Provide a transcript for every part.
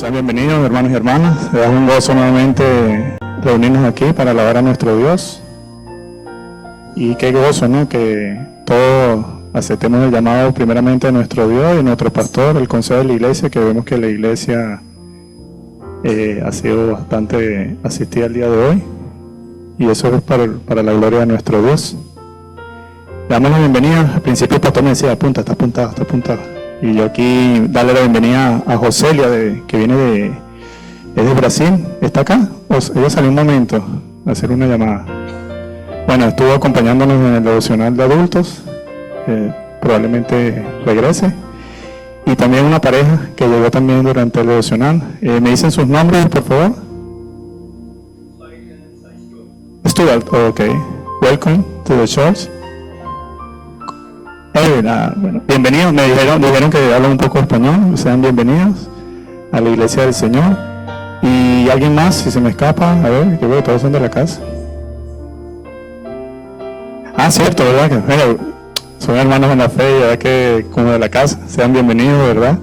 Sean bienvenidos, hermanos y hermanas. Es un gozo nuevamente reunirnos aquí para alabar a nuestro Dios. Y qué gozo, ¿no? Que todos aceptemos el llamado primeramente de nuestro Dios y nuestro pastor, el consejo de la iglesia, que vemos que la iglesia ha sido bastante asistida el día de hoy. Y eso es para la gloria de nuestro Dios. Le damos la bienvenida. Al principio el pastor me decía, apunta, está apuntado, está apuntado. Y yo aquí darle la bienvenida a Joselia, que viene de Brasil. ¿Está acá? Ella salió un momento a hacer una llamada. Bueno, estuvo acompañándonos en el devocional de adultos. Probablemente regrese. Y también una pareja que llegó también durante el devocional. ¿Me dicen sus nombres, por favor? Stuart, ok. Welcome to the church. Bueno, bienvenidos, me dijeron que hablan un poco español, sean bienvenidos a la iglesia del Señor. Y alguien más, si se me escapa, a ver, yo creo que todos son de la casa. Cierto, ¿verdad? Que bueno, son hermanos en la fe, ya que como de la casa, sean bienvenidos, ¿verdad?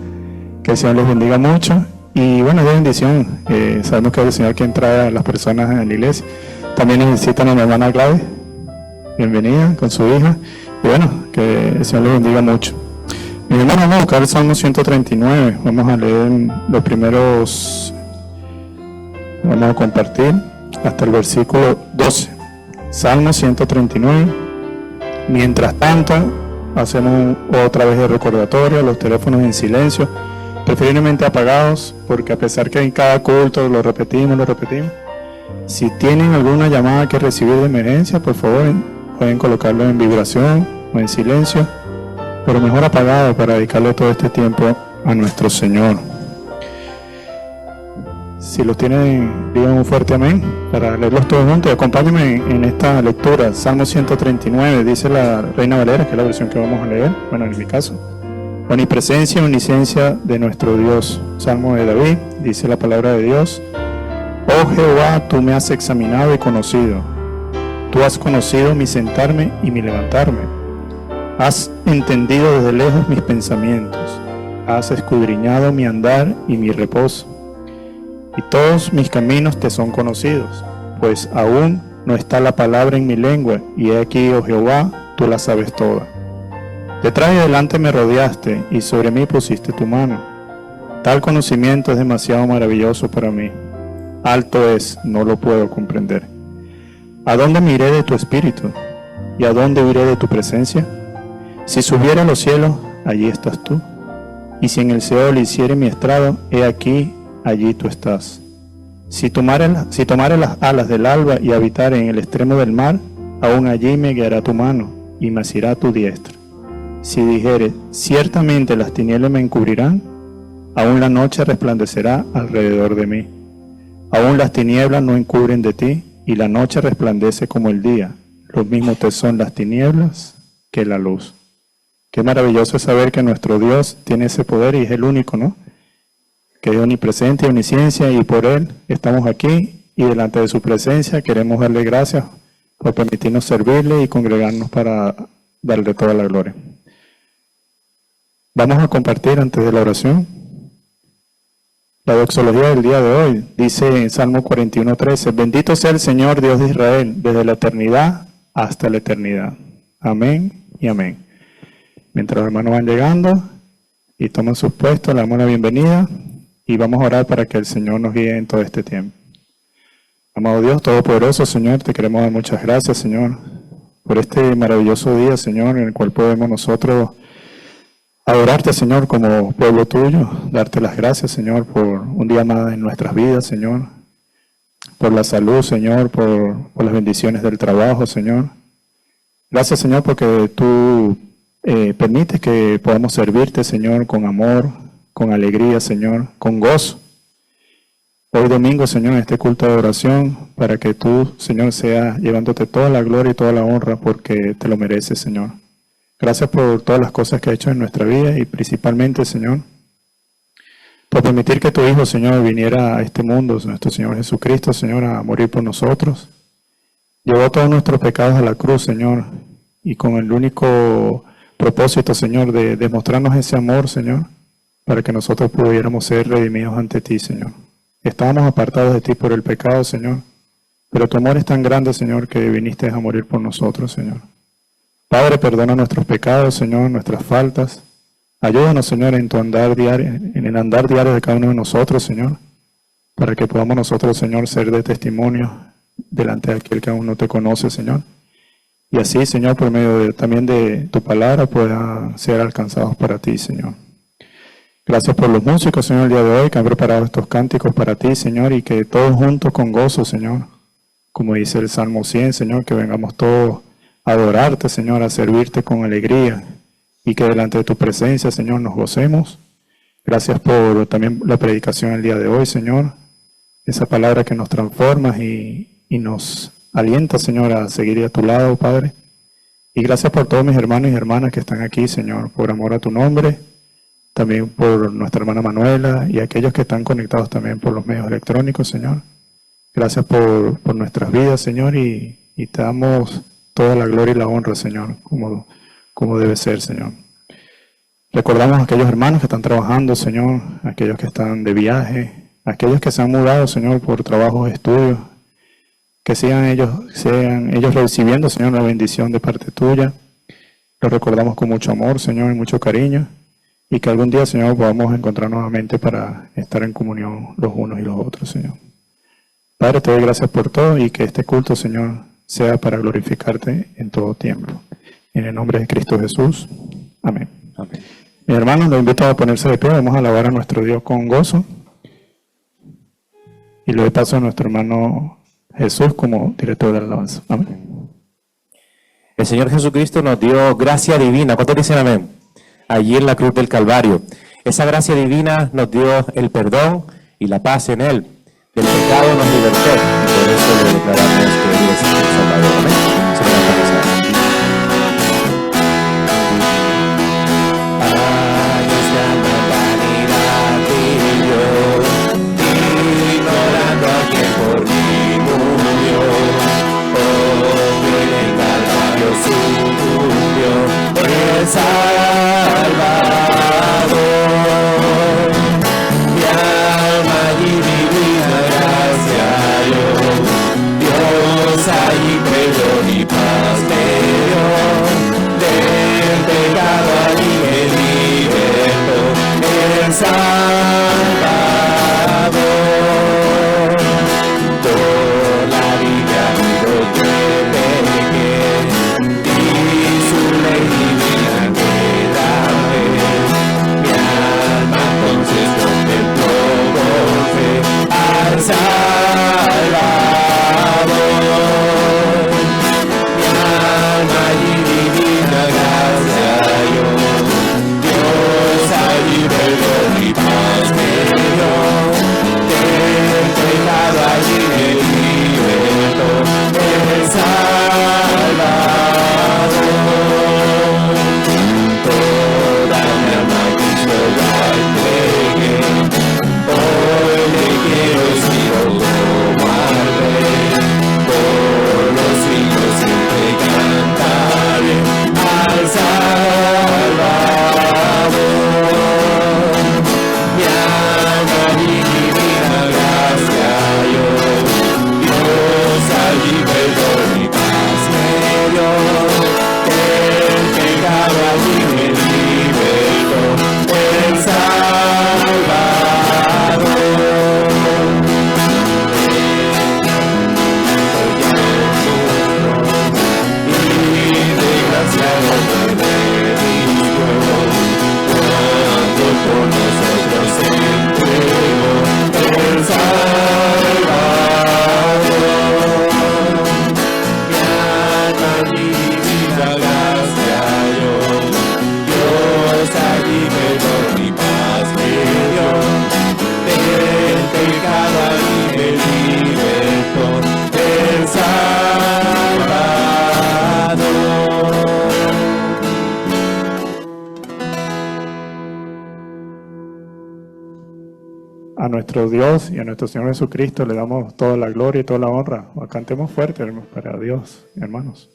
Que el Señor les bendiga mucho. Y bueno, de bendición, sabemos que es el Señor quien trae a las personas en la iglesia. También necesitan a mi hermana Gladys, bienvenida con su hija. Y bueno, que el Señor les bendiga mucho. Mis hermanos, vamos a buscar el Salmo 139. Vamos a leer los primeros, vamos a compartir hasta el versículo 12. Salmo 139. Mientras tanto, hacemos otra vez el recordatorio, los teléfonos en silencio, preferiblemente apagados, porque a pesar que en cada culto lo repetimos. Si tienen alguna llamada que recibir de emergencia, por favor, pueden colocarlo en vibración o en silencio, pero mejor apagado para dedicarle todo este tiempo a nuestro Señor. Si los tienen, digan un fuerte amén para leerlos todos juntos. Acompáñenme en esta lectura. Salmo 139, dice la Reina Valera, que es la versión que vamos a leer, bueno, en mi caso. Omnipresencia y omnisciencia de nuestro Dios. Salmo de David, dice la palabra de Dios. Oh Jehová, tú me has examinado y conocido. Tú has conocido mi sentarme y mi levantarme. Has entendido desde lejos mis pensamientos. Has escudriñado mi andar y mi reposo. Y todos mis caminos te son conocidos, pues aún no está la palabra en mi lengua, y he aquí, oh Jehová, tú la sabes toda. Detrás y delante me rodeaste, y sobre mí pusiste tu mano. Tal conocimiento es demasiado maravilloso para mí. Alto es, no lo puedo comprender. ¿A dónde me iré de tu espíritu? ¿Y a dónde iré de tu presencia? Si subiera a los cielos, allí estás tú. Y si en el Seol hiciere mi estrado, he aquí, allí tú estás. Si tomare las alas del alba y habitare en el extremo del mar, aún allí me guiará tu mano y me asirá tu diestra. Si dijere, ciertamente las tinieblas me encubrirán, aún la noche resplandecerá alrededor de mí. Aún las tinieblas no encubren de ti, y la noche resplandece como el día. Lo mismo te son las tinieblas que la luz. Qué maravilloso es saber que nuestro Dios tiene ese poder y es el único, ¿no? Que es omnipresente y omnisciencia, y por Él estamos aquí y delante de su presencia queremos darle gracias por permitirnos servirle y congregarnos para darle toda la gloria. Vamos a compartir antes de la oración la doxología del día de hoy. Dice en Salmo 41:13, bendito sea el Señor Dios de Israel, desde la eternidad hasta la eternidad. Amén y amén. Mientras los hermanos van llegando y toman sus puestos, le damos la bienvenida y vamos a orar para que el Señor nos guíe en todo este tiempo. Amado Dios Todopoderoso, Señor, te queremos dar muchas gracias, Señor, por este maravilloso día, Señor, en el cual podemos nosotros adorarte, Señor, como pueblo tuyo, darte las gracias, Señor, por un día más en nuestras vidas, Señor, por la salud, Señor, por las bendiciones del trabajo, Señor. Gracias, Señor, porque tú permites que podamos servirte, Señor, con amor, con alegría, Señor, con gozo. Hoy domingo, Señor, en este culto de oración, para que tú, Señor, seas llevándote toda la gloria y toda la honra, porque te lo mereces, Señor. Gracias por todas las cosas que has hecho en nuestra vida y principalmente, Señor, por permitir que tu Hijo, Señor, viniera a este mundo, nuestro Señor Jesucristo, Señor, a morir por nosotros. Llevó todos nuestros pecados a la cruz, Señor, y con el único propósito, Señor, de demostrarnos ese amor, Señor, para que nosotros pudiéramos ser redimidos ante ti, Señor. Estábamos apartados de ti por el pecado, Señor, pero tu amor es tan grande, Señor, que viniste a morir por nosotros, Señor. Padre, perdona nuestros pecados, Señor, nuestras faltas. Ayúdanos, Señor, en tu andar diario, en el andar diario de cada uno de nosotros, Señor, para que podamos nosotros, Señor, ser de testimonio delante de aquel que aún no te conoce, Señor. Y así, Señor, por medio también de tu palabra, puedan ser alcanzados para ti, Señor. Gracias por los músicos, Señor, el día de hoy, que han preparado estos cánticos para ti, Señor, y que todos juntos con gozo, Señor, como dice el Salmo 100, Señor, que vengamos todos a adorarte, Señor, a servirte con alegría, y que delante de tu presencia, Señor, nos gocemos. Gracias por también la predicación el día de hoy, Señor, esa palabra que nos transforma y nos alienta, Señor, a seguir a tu lado, Padre. Y gracias por todos mis hermanos y hermanas que están aquí, Señor, por amor a tu nombre, también por nuestra hermana Manuela y aquellos que están conectados también por los medios electrónicos, Señor. Gracias por nuestras vidas, Señor, y te damos toda la gloria y la honra, Señor, como debe ser, Señor. Recordamos a aquellos hermanos que están trabajando, Señor, aquellos que están de viaje, aquellos que se han mudado, Señor, por trabajos, estudios, que sean ellos recibiendo, Señor, la bendición de parte tuya. Los recordamos con mucho amor, Señor, y mucho cariño, y que algún día, Señor, podamos encontrar nuevamente para estar en comunión los unos y los otros, Señor. Padre, te doy gracias por todo y que este culto, Señor, sea para glorificarte en todo tiempo. En el nombre de Cristo Jesús. Amén. Amén. Mis hermanos, los invito a ponerse de pie. Vamos a alabar a nuestro Dios con gozo. Y luego paso a nuestro hermano Jesús como director de la alabanza. Amén. El Señor Jesucristo nos dio gracia divina. ¿Cuántos dicen amén? Allí en la cruz del Calvario. Esa gracia divina nos dio el perdón y la paz en Él. Del pecado nos libertó. Y por eso le declaramos que Él es el Salvador. Amén. Se lo cantamos ahora. Salvador, mi alma y mi vida, gracias yo, Dios allí perdón y paz me dio, del pecado allí me libertó, el Salvador, por la vida y lo que pequé, y su ley divina. Salvador, mi alma y divina gracia yo, Dios allí perdón y paz me dio, del pecado allí me libertó, el Salvador, toda mi alma Cristo ya entregué, hoy le quiero decir como al Rey, por los siglos siempre cantaré al Salvador, mi alma y divina gracia yo, Dios allí perdón y paz me dio, el pecado allí me libertó, el Salvador. Por nosotros se entregó el Salvador, mi alma y vida gracia yo, Dios allí perdón y paz me dio, del pecado allí me libertó, el Salvador. A nuestro Dios y a nuestro Señor Jesucristo le damos toda la gloria y toda la honra. Cantemos fuerte, hermanos, para Dios, hermanos.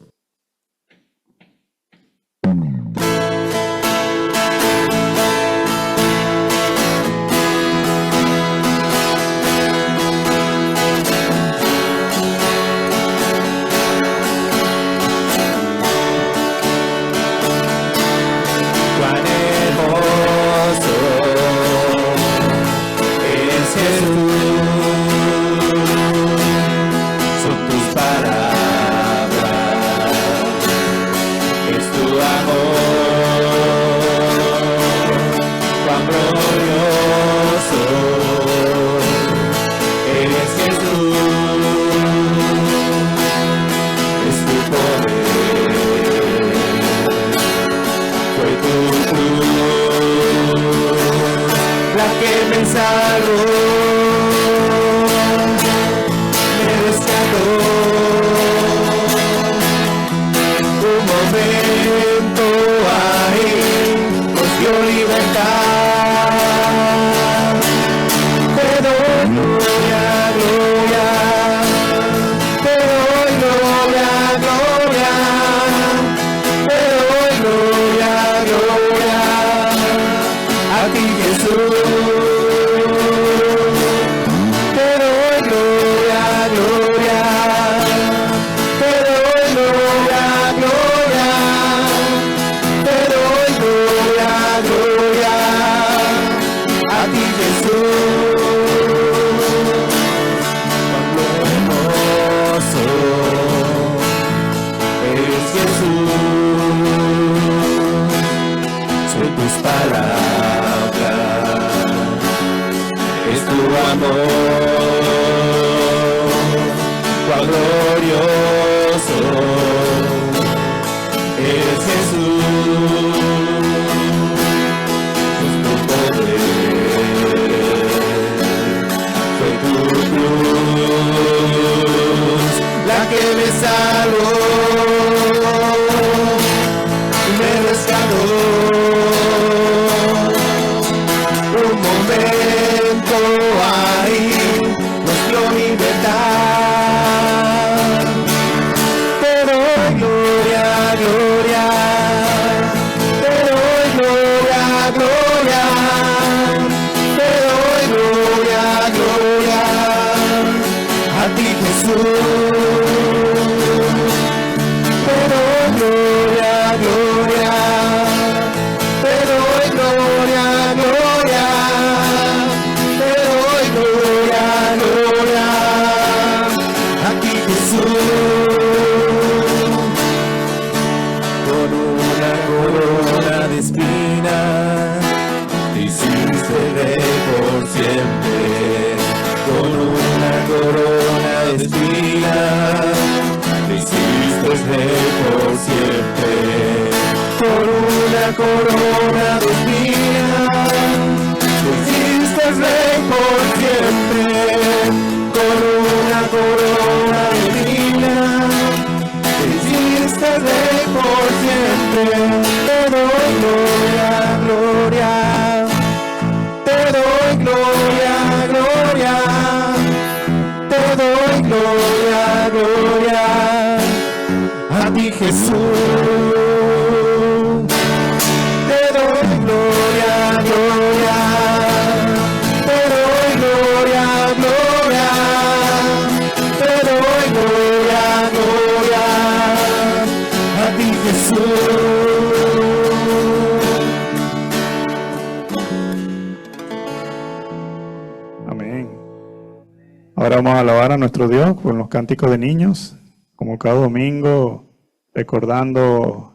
glorioso, eres Jesús, es tu poder, fue tu cruz la que me salvó, me rescató. Un momento ahí nos dio libertad. Te doy gloria, gloria. Te doy gloria, gloria. Te doy gloria, gloria. A ti, Jesús. Te doy gloria, gloria. Te doy gloria, gloria. Te doy gloria, gloria. A ti, Jesús. Con una corona de espinas te hiciste rey por siempre. Con una corona de espinas te hiciste rey por siempre. Con una corona de espinas te hiciste rey por siempre. Con una corona de espinas te hiciste rey por siempre. Te doy gloria, gloria. Te doy gloria, gloria. Te doy gloria, gloria. A ti, Jesús. Te doy gloria, gloria. Te doy gloria, gloria. Te doy gloria, gloria. A ti, Jesús. Amén. Ahora vamos a alabar a nuestro Dios con los cánticos de niños, como cada domingo, recordando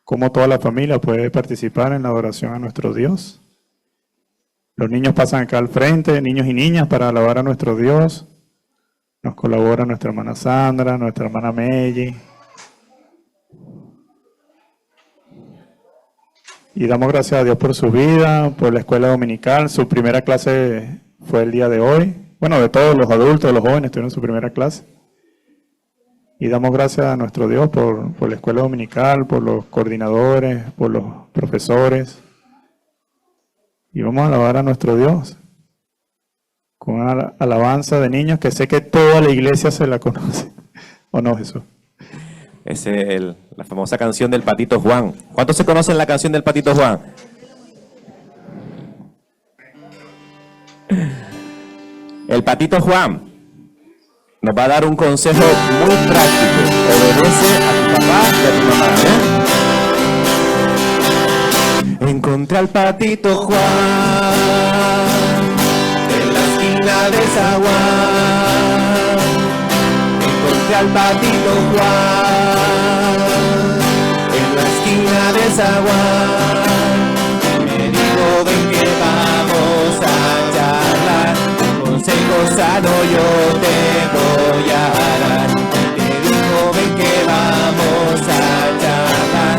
cómo toda la familia puede participar en la adoración a nuestro Dios. Los niños pasan acá al frente, niños y niñas, para alabar a nuestro Dios. Nos colabora nuestra hermana Sandra, nuestra hermana Melly. Y damos gracias a Dios por su vida, por la escuela dominical. Su primera clase fue el día de hoy. Bueno, de todos los adultos, los jóvenes tuvieron su primera clase. Y damos gracias a nuestro Dios por la escuela dominical, por los coordinadores, por los profesores. Y vamos a alabar a nuestro Dios con una alabanza de niños que sé que toda la iglesia se la conoce. ¿O no, Jesús? Es la famosa canción del Patito Juan. ¿Cuántos se conocen la canción del Patito Juan? El Patito Juan nos va a dar un consejo muy práctico. Obedece a tu papá y a tu mamá, ¿eh? Encontré al Patito Juan en la esquina de Zaguán. Encontré al Patito Juan en la esquina de Zaguán. Y me dijo, ven que vamos a charlar. Consejo sano yo te voy a dar. Te digo, ven que vamos a charlar.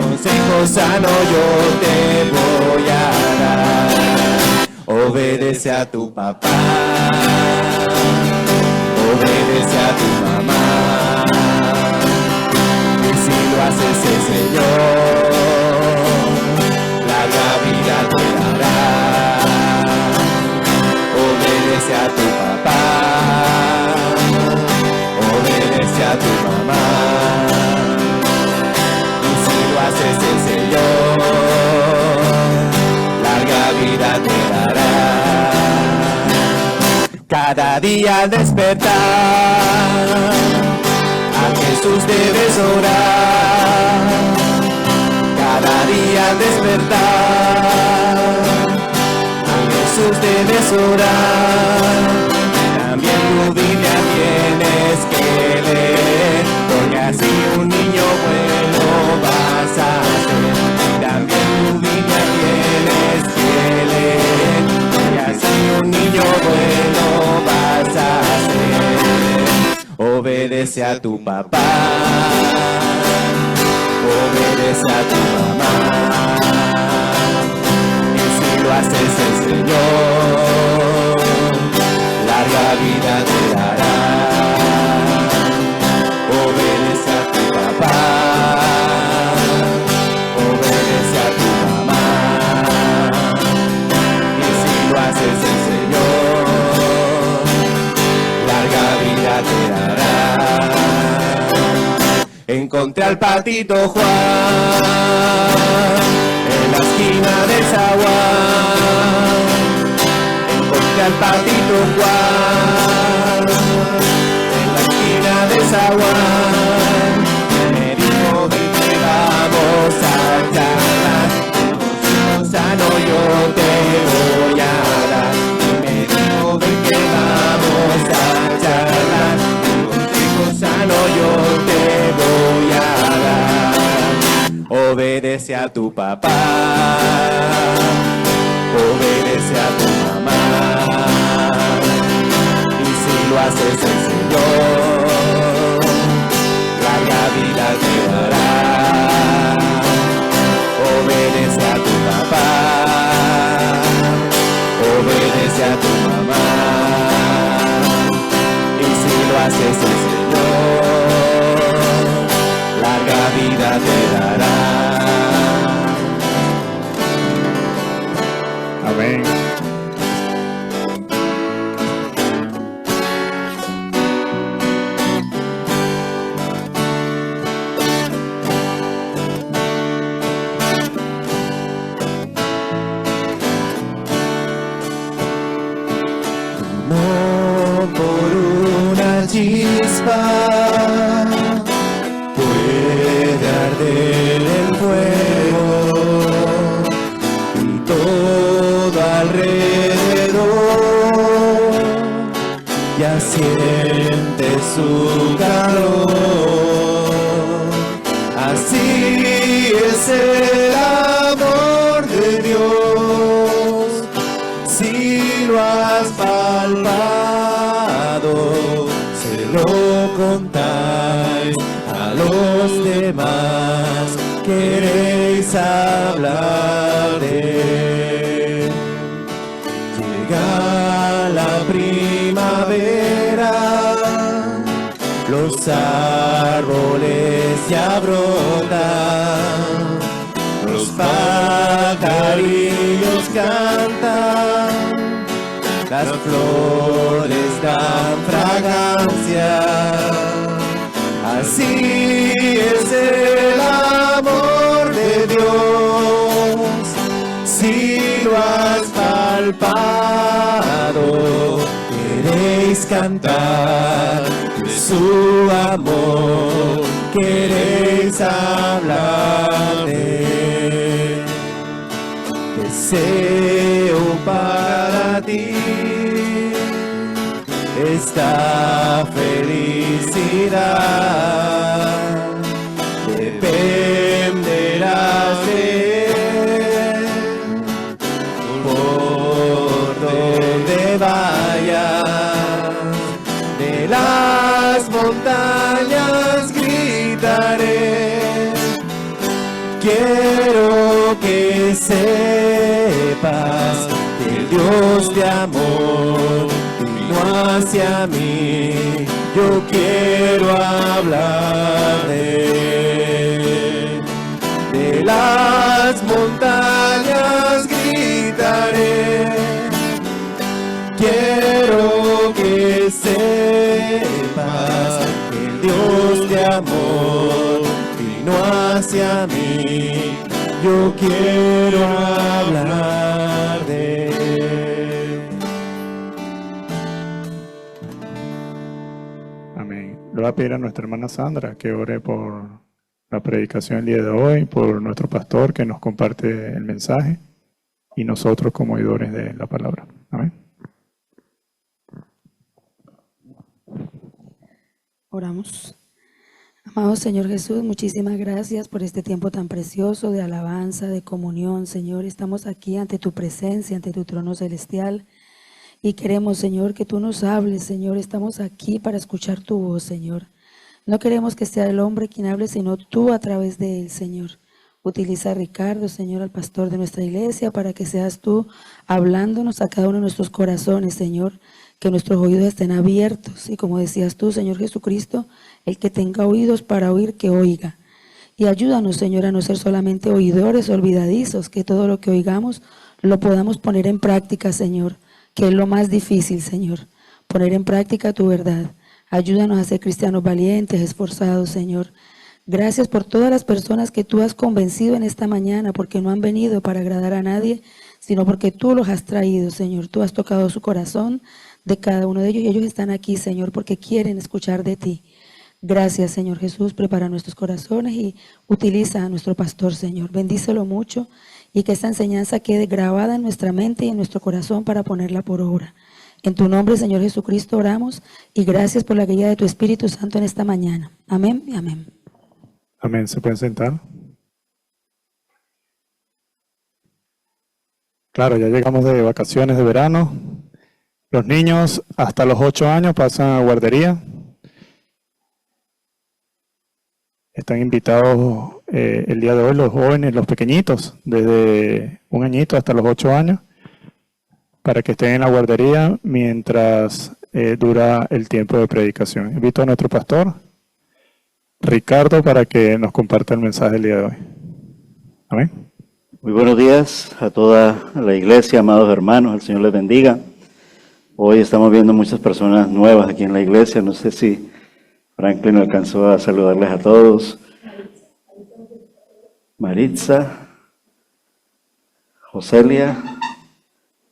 Consejo sano yo te voy a dar. Obedece a tu papá. Obedece a tu mamá. Y si lo haces el Señor, larga vida te dará. Obedece a tu papá, obedece a tu mamá, y si lo haces el Señor, larga vida te dará. Cada día al despertar, a Jesús debes orar. Cada día al despertar, Jesús debes orar. También tu Biblia tienes que leer, porque así un niño bueno vas a ser. También tu Biblia tienes que leer, porque así un niño bueno vas a ser. obedece a tu papá, obedece a tu mamá. Y si lo haces el Señor, larga vida te dará. Obedece a tu papá, obedece a tu mamá. Y si lo haces el Señor, larga vida te dará. Encontré al patito Juan en la esquina de Zaguán. Encontré al patito Juan en la esquina de Zaguán. Me dijo de que vamos a charlar, sano yo te voy a dar. Y me dijo de que vamos a charlar, consejo sano yo te voy a dar. Obedece a tu papá, obedece a tu mamá. Y si lo haces el Señor, larga vida te dará. Obedece a tu papá, obedece a tu mamá. Y si lo haces el Señor, larga vida te dará. Amén. No por una chispa puede arder el fuego, y todo alrededor ya siente su calor. Así es el amor de Dios, si lo has palpado, se lo contáis a los demás, queréis hablar de él. Llega la primavera, los árboles ya brotan, los pajarillos cantan, las flores dan fragancia. Así es el amor de Dios, si lo has palpado, queréis cantar de su amor, queréis hablar de él. Deseo para ti esta felicidad, dependerás de él por donde vayas. De las montañas gritaré, quiero que sepas que el Dios de amor vino hacia mí, yo quiero hablar de él. De las montañas gritaré, quiero que sepas que el Dios de amor vino hacia mí, yo quiero hablar de él. Amén. Le voy a pedir a nuestra hermana Sandra que ore por la predicación el día de hoy, por nuestro pastor que nos comparte el mensaje y nosotros como oidores de la palabra. Amén. Oramos. Amado Señor Jesús, muchísimas gracias por este tiempo tan precioso de alabanza, de comunión. Señor, estamos aquí ante tu presencia, ante tu trono celestial. Y queremos, Señor, que tú nos hables, Señor. Estamos aquí para escuchar tu voz, Señor. No queremos que sea el hombre quien hable, sino tú a través de él, Señor. Utiliza a Ricardo, Señor, al pastor de nuestra iglesia, para que seas tú hablándonos a cada uno de nuestros corazones, Señor. Que nuestros oídos estén abiertos. Y como decías tú, Señor Jesucristo, el que tenga oídos para oír, que oiga. Y ayúdanos, Señor, a no ser solamente oidores olvidadizos, que todo lo que oigamos lo podamos poner en práctica, Señor. Que es lo más difícil, Señor, poner en práctica tu verdad. Ayúdanos a ser cristianos valientes, esforzados, Señor. Gracias por todas las personas que tú has convencido en esta mañana, porque no han venido para agradar a nadie, sino porque tú los has traído, Señor. Tú has tocado su corazón de cada uno de ellos y ellos están aquí, Señor, porque quieren escuchar de ti. Gracias, Señor Jesús. Prepara nuestros corazones y utiliza a nuestro pastor, Señor. Bendícelo mucho. Y que esta enseñanza quede grabada en nuestra mente y en nuestro corazón para ponerla por obra. En tu nombre, Señor Jesucristo, oramos y gracias por la guía de tu Espíritu Santo en esta mañana. Amén y amén. Amén. ¿Se pueden sentar? Claro, ya llegamos de vacaciones de verano. Los niños hasta los 8 años pasan a guardería. Están invitados el día de hoy los jóvenes, los pequeñitos, desde 1 añito hasta los 8 años, para que estén en la guardería mientras dura el tiempo de predicación. Invito a nuestro pastor, Ricardo, para que nos comparta el mensaje del día de hoy. Amén. Muy buenos días a toda la iglesia, amados hermanos, el Señor les bendiga. Hoy estamos viendo muchas personas nuevas aquí en la iglesia, no sé si Franklin alcanzó a saludarles a todos. Maritza, Joselia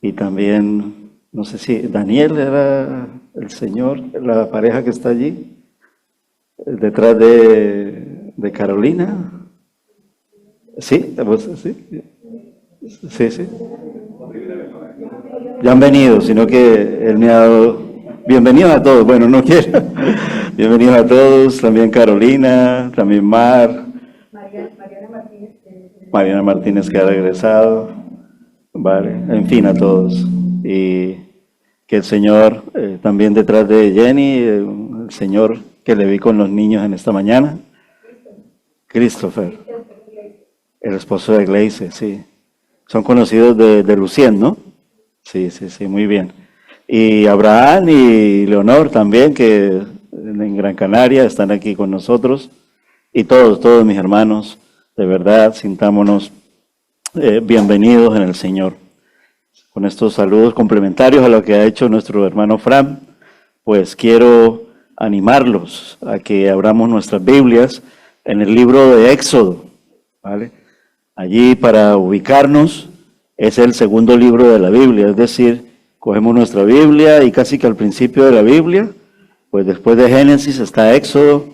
y también, no sé si Daniel era el señor, la pareja que está allí, detrás de Carolina. ¿Sí? Sí. Ya han venido, sino que él me ha dado... Bienvenidos a todos, bueno, no quiero. Bienvenidos a todos, también Carolina, también Mariana Martínez que ha regresado, vale, en fin, a todos. Y que el Señor, también detrás de Jenny, el Señor que le vi con los niños en esta mañana, Christopher, el esposo de Gleice, sí. Son conocidos de Lucien, ¿no? Sí, muy bien. Y Abraham y Leonor también, que en Gran Canaria están aquí con nosotros. Y todos mis hermanos, de verdad, sintámonos bienvenidos en el Señor. Con estos saludos complementarios a lo que ha hecho nuestro hermano Fran, pues quiero animarlos a que abramos nuestras Biblias en el libro de Éxodo, ¿vale? Allí, para ubicarnos, es el segundo libro de la Biblia, es decir, cogemos nuestra Biblia y casi que al principio de la Biblia, pues después de Génesis está Éxodo,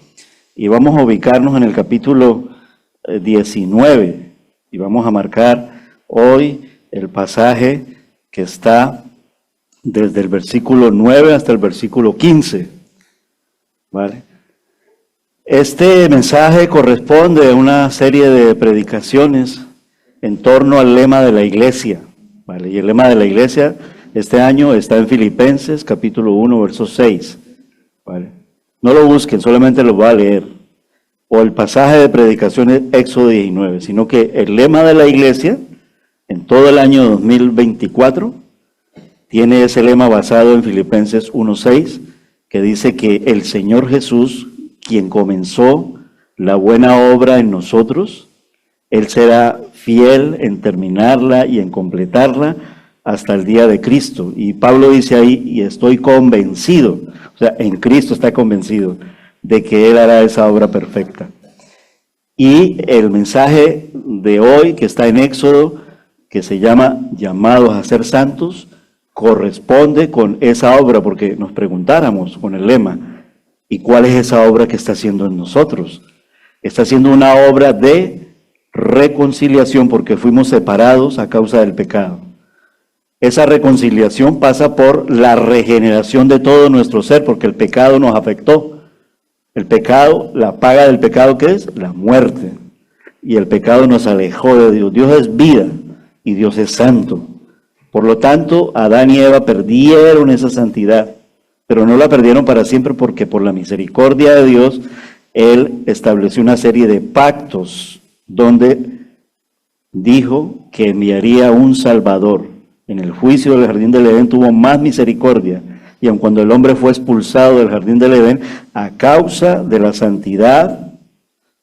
y vamos a ubicarnos en el capítulo 19, y vamos a marcar hoy el pasaje que está desde el versículo 9 hasta el versículo 15, ¿vale? Este mensaje corresponde a una serie de predicaciones en torno al lema de la iglesia, ¿vale? Y el lema de la iglesia este año está en Filipenses, capítulo 1, verso 6, ¿vale? No lo busquen, solamente lo voy a leer. O el pasaje de predicaciones Éxodo 19, sino que el lema de la iglesia en todo el año 2024 tiene ese lema basado en Filipenses 1:6, que dice que el Señor Jesús, quien comenzó la buena obra en nosotros, Él será fiel en terminarla y en completarla hasta el día de Cristo. Y Pablo dice ahí, y estoy convencido, o sea, en Cristo está convencido de que Él hará esa obra perfecta. Y el mensaje de hoy que está en Éxodo, que se llama llamados a ser santos, corresponde con esa obra, porque nos preguntáramos con el lema, ¿y cuál es esa obra que está haciendo en nosotros? Está haciendo una obra de reconciliación, porque fuimos separados a causa del pecado. Esa reconciliación pasa por la regeneración de todo nuestro ser, porque el pecado nos afectó. El pecado, la paga del pecado, ¿qué es? La muerte. Y el pecado nos alejó de Dios. Dios es vida y Dios es santo. Por lo tanto, Adán y Eva perdieron esa santidad, pero no la perdieron para siempre porque por la misericordia de Dios, Él estableció una serie de pactos donde dijo que enviaría un Salvador. En el juicio del jardín del Edén tuvo más misericordia, y aun cuando el hombre fue expulsado del jardín del Edén, a causa de la santidad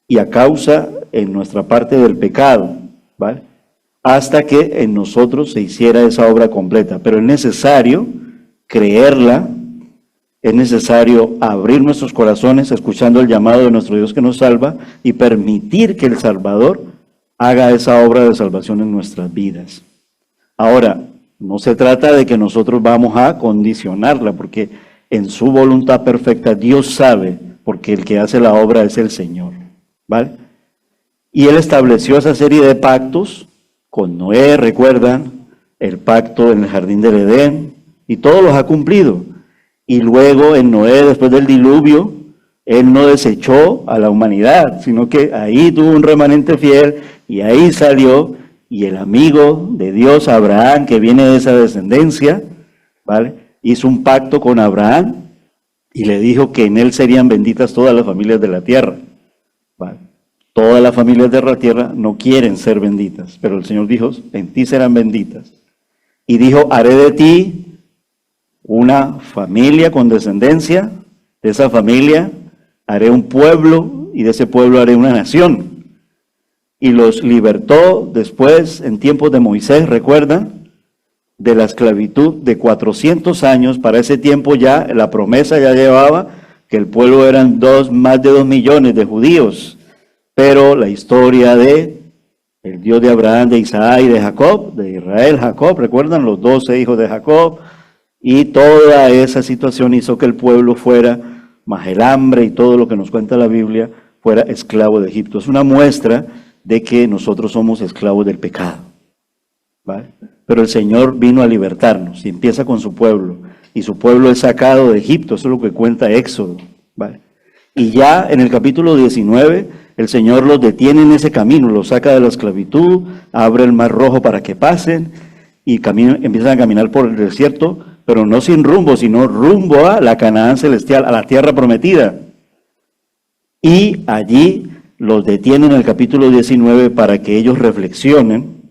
y a causa en nuestra parte del pecado, ¿vale? Hasta que en nosotros se hiciera esa obra completa. Pero es necesario creerla, es necesario abrir nuestros corazones escuchando el llamado de nuestro Dios que nos salva y permitir que el Salvador haga esa obra de salvación en nuestras vidas. Ahora, no se trata de que nosotros vamos a condicionarla, porque en su voluntad perfecta Dios sabe, porque el que hace la obra es el Señor, ¿vale? Y Él estableció esa serie de pactos con Noé, recuerdan, el pacto en el jardín del Edén, y todos los ha cumplido. Y luego en Noé, después del diluvio, Él no desechó a la humanidad, sino que ahí tuvo un remanente fiel, y ahí salió, y el amigo de Dios, Abraham, que viene de esa descendencia, ¿vale? Hizo un pacto con Abraham, y le dijo que en él serían benditas todas las familias de la tierra, ¿vale? Todas las familias de la tierra no quieren ser benditas, pero el Señor dijo, en ti serán benditas. Y dijo, haré de ti una familia con descendencia, de esa familia haré un pueblo, y de ese pueblo haré una nación. Y los libertó después, en tiempos de Moisés, recuerdan, de la esclavitud de 400 años. Para ese tiempo ya, la promesa ya llevaba que el pueblo eran más de 2 millones de judíos. Pero la historia de el Dios de Abraham, de Isaac y de Jacob, de Israel, Jacob, recuerdan los 12 hijos de Jacob, y toda esa situación hizo que el pueblo fuera, más el hambre y todo lo que nos cuenta la Biblia, fuera esclavo de Egipto. Es una muestra de que nosotros somos esclavos del pecado, ¿vale? Pero el Señor vino a libertarnos y empieza con su pueblo, y su pueblo es sacado de Egipto. Eso es lo que cuenta Éxodo, ¿vale? Y ya en el capítulo 19, el Señor los detiene en ese camino, los saca de la esclavitud, abre el mar rojo para que pasen, y empiezan a caminar por el desierto, pero no sin rumbo, sino rumbo a la Canaán celestial, a la tierra prometida. Y allí los detiene en el capítulo 19 para que ellos reflexionen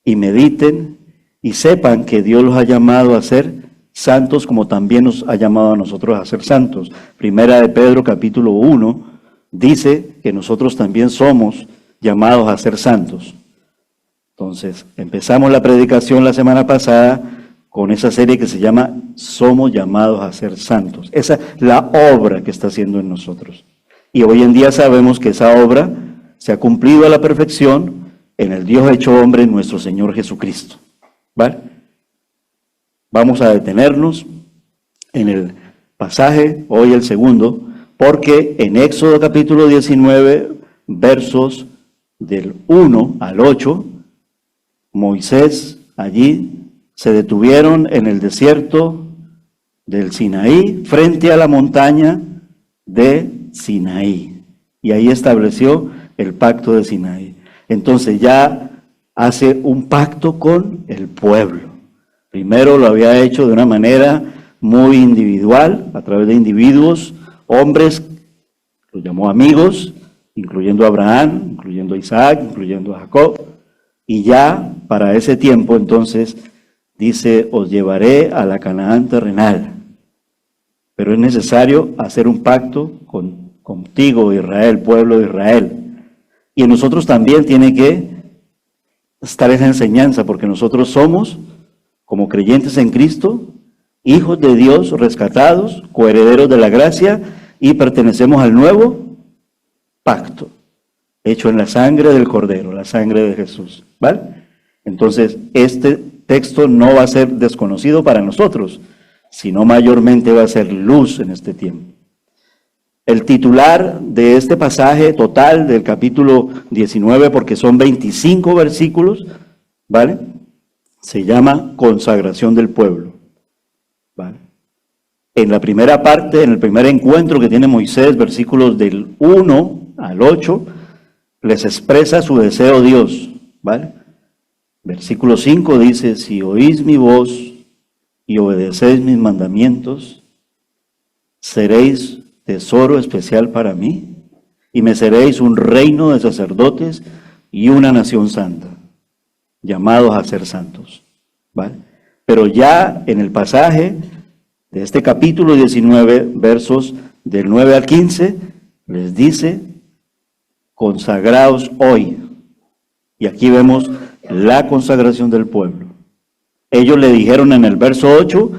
y mediten y sepan que Dios los ha llamado a ser santos como también nos ha llamado a nosotros a ser santos. Primera de Pedro capítulo 1 dice que nosotros también somos llamados a ser santos. Entonces, empezamos la predicación la semana pasada con esa serie que se llama Somos llamados a ser santos. Esa es la obra que está haciendo en nosotros. Y hoy en día sabemos que esa obra se ha cumplido a la perfección en el Dios hecho hombre, nuestro Señor Jesucristo, ¿vale? Vamos a detenernos en el pasaje, hoy el segundo, porque en Éxodo capítulo 19, versos del 1 al 8, Moisés allí se detuvieron en el desierto del Sinaí, frente a la montaña de Sinaí, y ahí estableció el pacto de Sinaí. Entonces ya hace un pacto con el pueblo. Primero lo había hecho de una manera muy individual, a través de individuos, hombres, los llamó amigos, incluyendo a Abraham, incluyendo a Isaac, incluyendo a Jacob, y ya para ese tiempo entonces dice, os llevaré a la Canaán terrenal. Pero es necesario hacer un pacto contigo, Israel, pueblo de Israel. Y en nosotros también tiene que estar esa enseñanza, porque nosotros somos, como creyentes en Cristo, hijos de Dios rescatados, coherederos de la gracia, y pertenecemos al nuevo pacto, hecho en la sangre del Cordero, la sangre de Jesús, ¿vale? Entonces, este texto no va a ser desconocido para nosotros, sino mayormente va a ser luz en este tiempo. El titular de este pasaje total del capítulo 19, porque son 25 versículos, ¿vale? Se llama consagración del pueblo, ¿vale? En la primera parte, en el primer encuentro que tiene Moisés, versículos del 1 al 8, les expresa su deseo Dios, ¿vale? Versículo 5 dice, si oís mi voz y obedecéis mis mandamientos, seréis tesoro especial para mí y me seréis un reino de sacerdotes y una nación santa, llamados a ser santos. ¿Vale? Pero ya en el pasaje de este capítulo 19, versos del 9 al 15, les dice, consagraos hoy. Y aquí vemos la consagración del pueblo. Ellos le dijeron en el verso 8,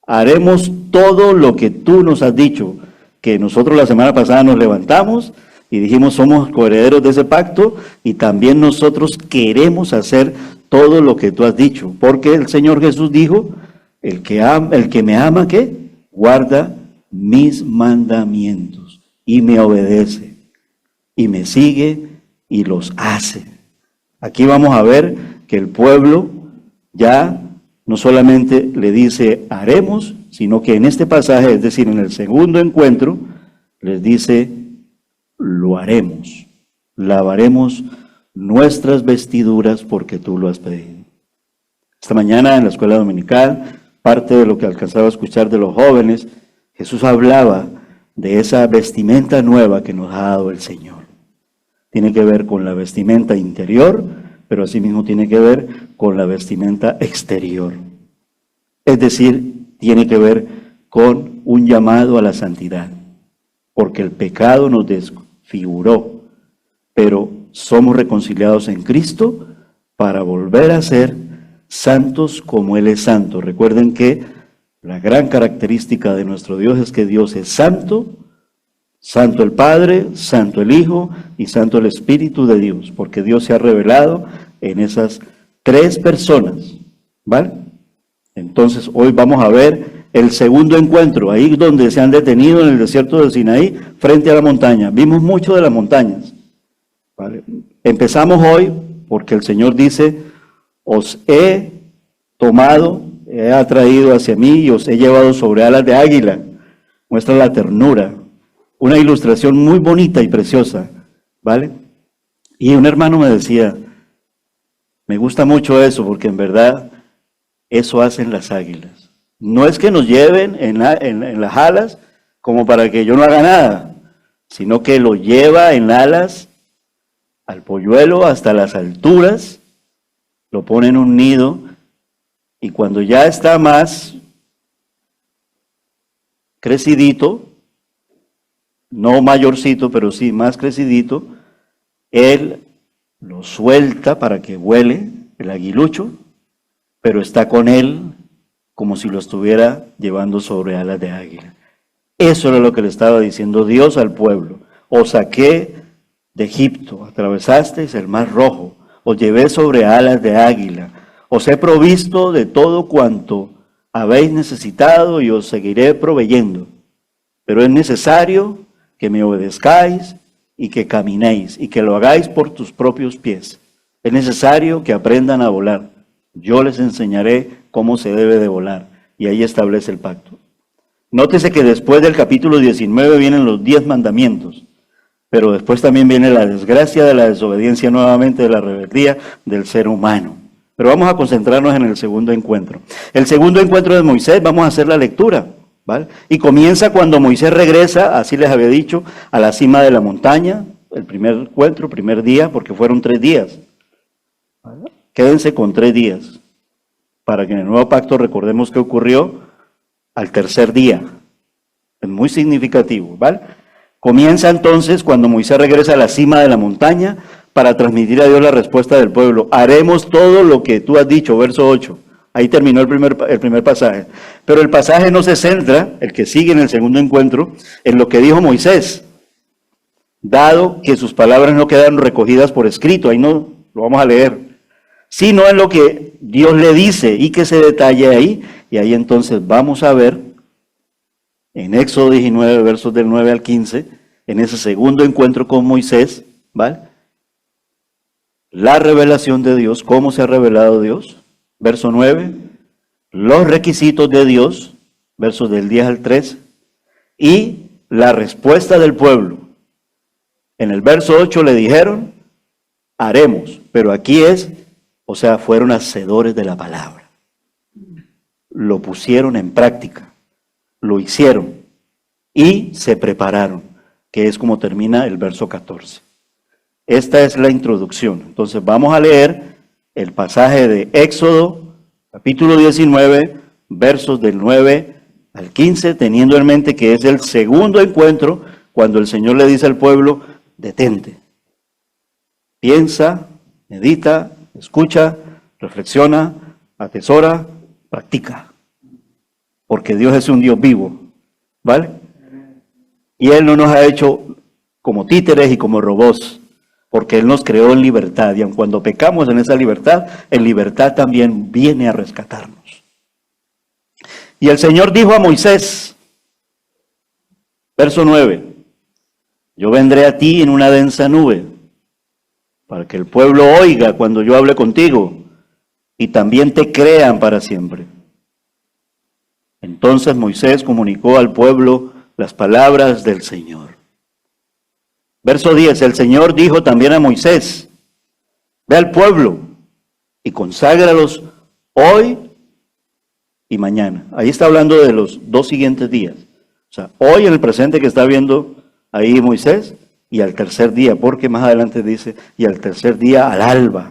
haremos todo lo que tú nos has dicho, que nosotros la semana pasada nos levantamos y dijimos somos coherederos de ese pacto y también nosotros queremos hacer todo lo que tú has dicho, porque el Señor Jesús dijo, el que me ama, ¿qué? Guarda mis mandamientos y me obedece y me sigue y los hace. Aquí vamos a ver que el pueblo ya no solamente le dice haremos, sino que en este pasaje, es decir, en el segundo encuentro, les dice lo haremos, lavaremos nuestras vestiduras porque tú lo has pedido. Esta mañana en la escuela dominical, parte de lo que alcanzaba a escuchar de los jóvenes, Jesús hablaba de esa vestimenta nueva que nos ha dado el Señor. Tiene que ver con la vestimenta interior, pero asimismo tiene que ver con la vestimenta exterior. Es decir, tiene que ver con un llamado a la santidad, porque el pecado nos desfiguró, pero somos reconciliados en Cristo para volver a ser santos como Él es santo. Recuerden que la gran característica de nuestro Dios es que Dios es santo, santo el Padre, santo el Hijo y santo el Espíritu de Dios, porque Dios se ha revelado en esas tres personas, ¿vale? Entonces hoy vamos a ver el segundo encuentro, ahí donde se han detenido en el desierto del Sinaí, frente a la montaña. Vimos mucho de las montañas, ¿vale? Empezamos hoy porque el Señor dice, os he tomado, he atraído hacia mí y os he llevado sobre alas de águila. Muestra la ternura, una ilustración muy bonita y preciosa, ¿vale? Y un hermano me decía, me gusta mucho eso porque en verdad eso hacen las águilas. No es que nos lleven en las alas como para que yo no haga nada, sino que lo lleva en alas al polluelo hasta las alturas, lo pone en un nido y cuando ya está más crecidito, no mayorcito, pero sí más crecidito, él lo suelta para que vuele el aguilucho, pero está con él como si lo estuviera llevando sobre alas de águila. Eso era lo que le estaba diciendo Dios al pueblo. Os saqué de Egipto, atravesasteis el mar rojo, os llevé sobre alas de águila, os he provisto de todo cuanto habéis necesitado y os seguiré proveyendo. Pero es necesario que me obedezcáis y que caminéis y que lo hagáis por tus propios pies. Es necesario que aprendan a volar. Yo les enseñaré cómo se debe de volar. Y ahí establece el pacto. Nótese que después del capítulo 19 vienen los 10 mandamientos. Pero después también viene la desgracia de la desobediencia nuevamente, de la rebeldía del ser humano. Pero vamos a concentrarnos en el segundo encuentro. El segundo encuentro de Moisés, vamos a hacer la lectura, ¿vale? Y comienza cuando Moisés regresa, así les había dicho, a la cima de la montaña, el primer encuentro, primer día, porque fueron 3 días. ¿Vale? Quédense con 3 días, para que en el nuevo pacto recordemos qué ocurrió al tercer día. Es muy significativo, ¿vale? Comienza entonces cuando Moisés regresa a la cima de la montaña para transmitir a Dios la respuesta del pueblo. Haremos todo lo que tú has dicho, verso 8. Ahí terminó el primer pasaje. Pero el pasaje no se centra, el que sigue en el segundo encuentro, en lo que dijo Moisés, dado que sus palabras no quedaron recogidas por escrito, ahí no lo vamos a leer, sino en lo que Dios le dice y que se detalle ahí. Y ahí entonces vamos a ver en Éxodo 19, versos del 9 al 15, en ese segundo encuentro con Moisés, ¿vale? La revelación de Dios, cómo se ha revelado Dios, verso 9, los requisitos de Dios, versos del 10 al 13, y la respuesta del pueblo. En el verso 8 le dijeron, haremos, pero aquí es, O sea, fueron hacedores de la palabra. Lo pusieron en práctica, lo hicieron y se prepararon, que es como termina el verso 14. Esta es la introducción. Entonces vamos a leer el pasaje de Éxodo, capítulo 19, versos del 9 al 15, teniendo en mente que es el segundo encuentro cuando el Señor le dice al pueblo, detente, piensa, medita, escucha, reflexiona, atesora, practica. Porque Dios es un Dios vivo, ¿vale? Y Él no nos ha hecho como títeres y como robots, porque Él nos creó en libertad. Y aun cuando pecamos en esa libertad, en libertad también viene a rescatarnos. Y el Señor dijo a Moisés, verso 9, yo vendré a ti en una densa nube, para que el pueblo oiga cuando yo hable contigo, y también te crean para siempre. Entonces Moisés comunicó al pueblo las palabras del Señor. Verso 10, el Señor dijo también a Moisés, ve al pueblo y conságralos hoy y mañana. Ahí está hablando de los 2 siguientes días. O sea, hoy en el presente que está viendo ahí Moisés, y al tercer día, porque más adelante dice, y al tercer día al alba,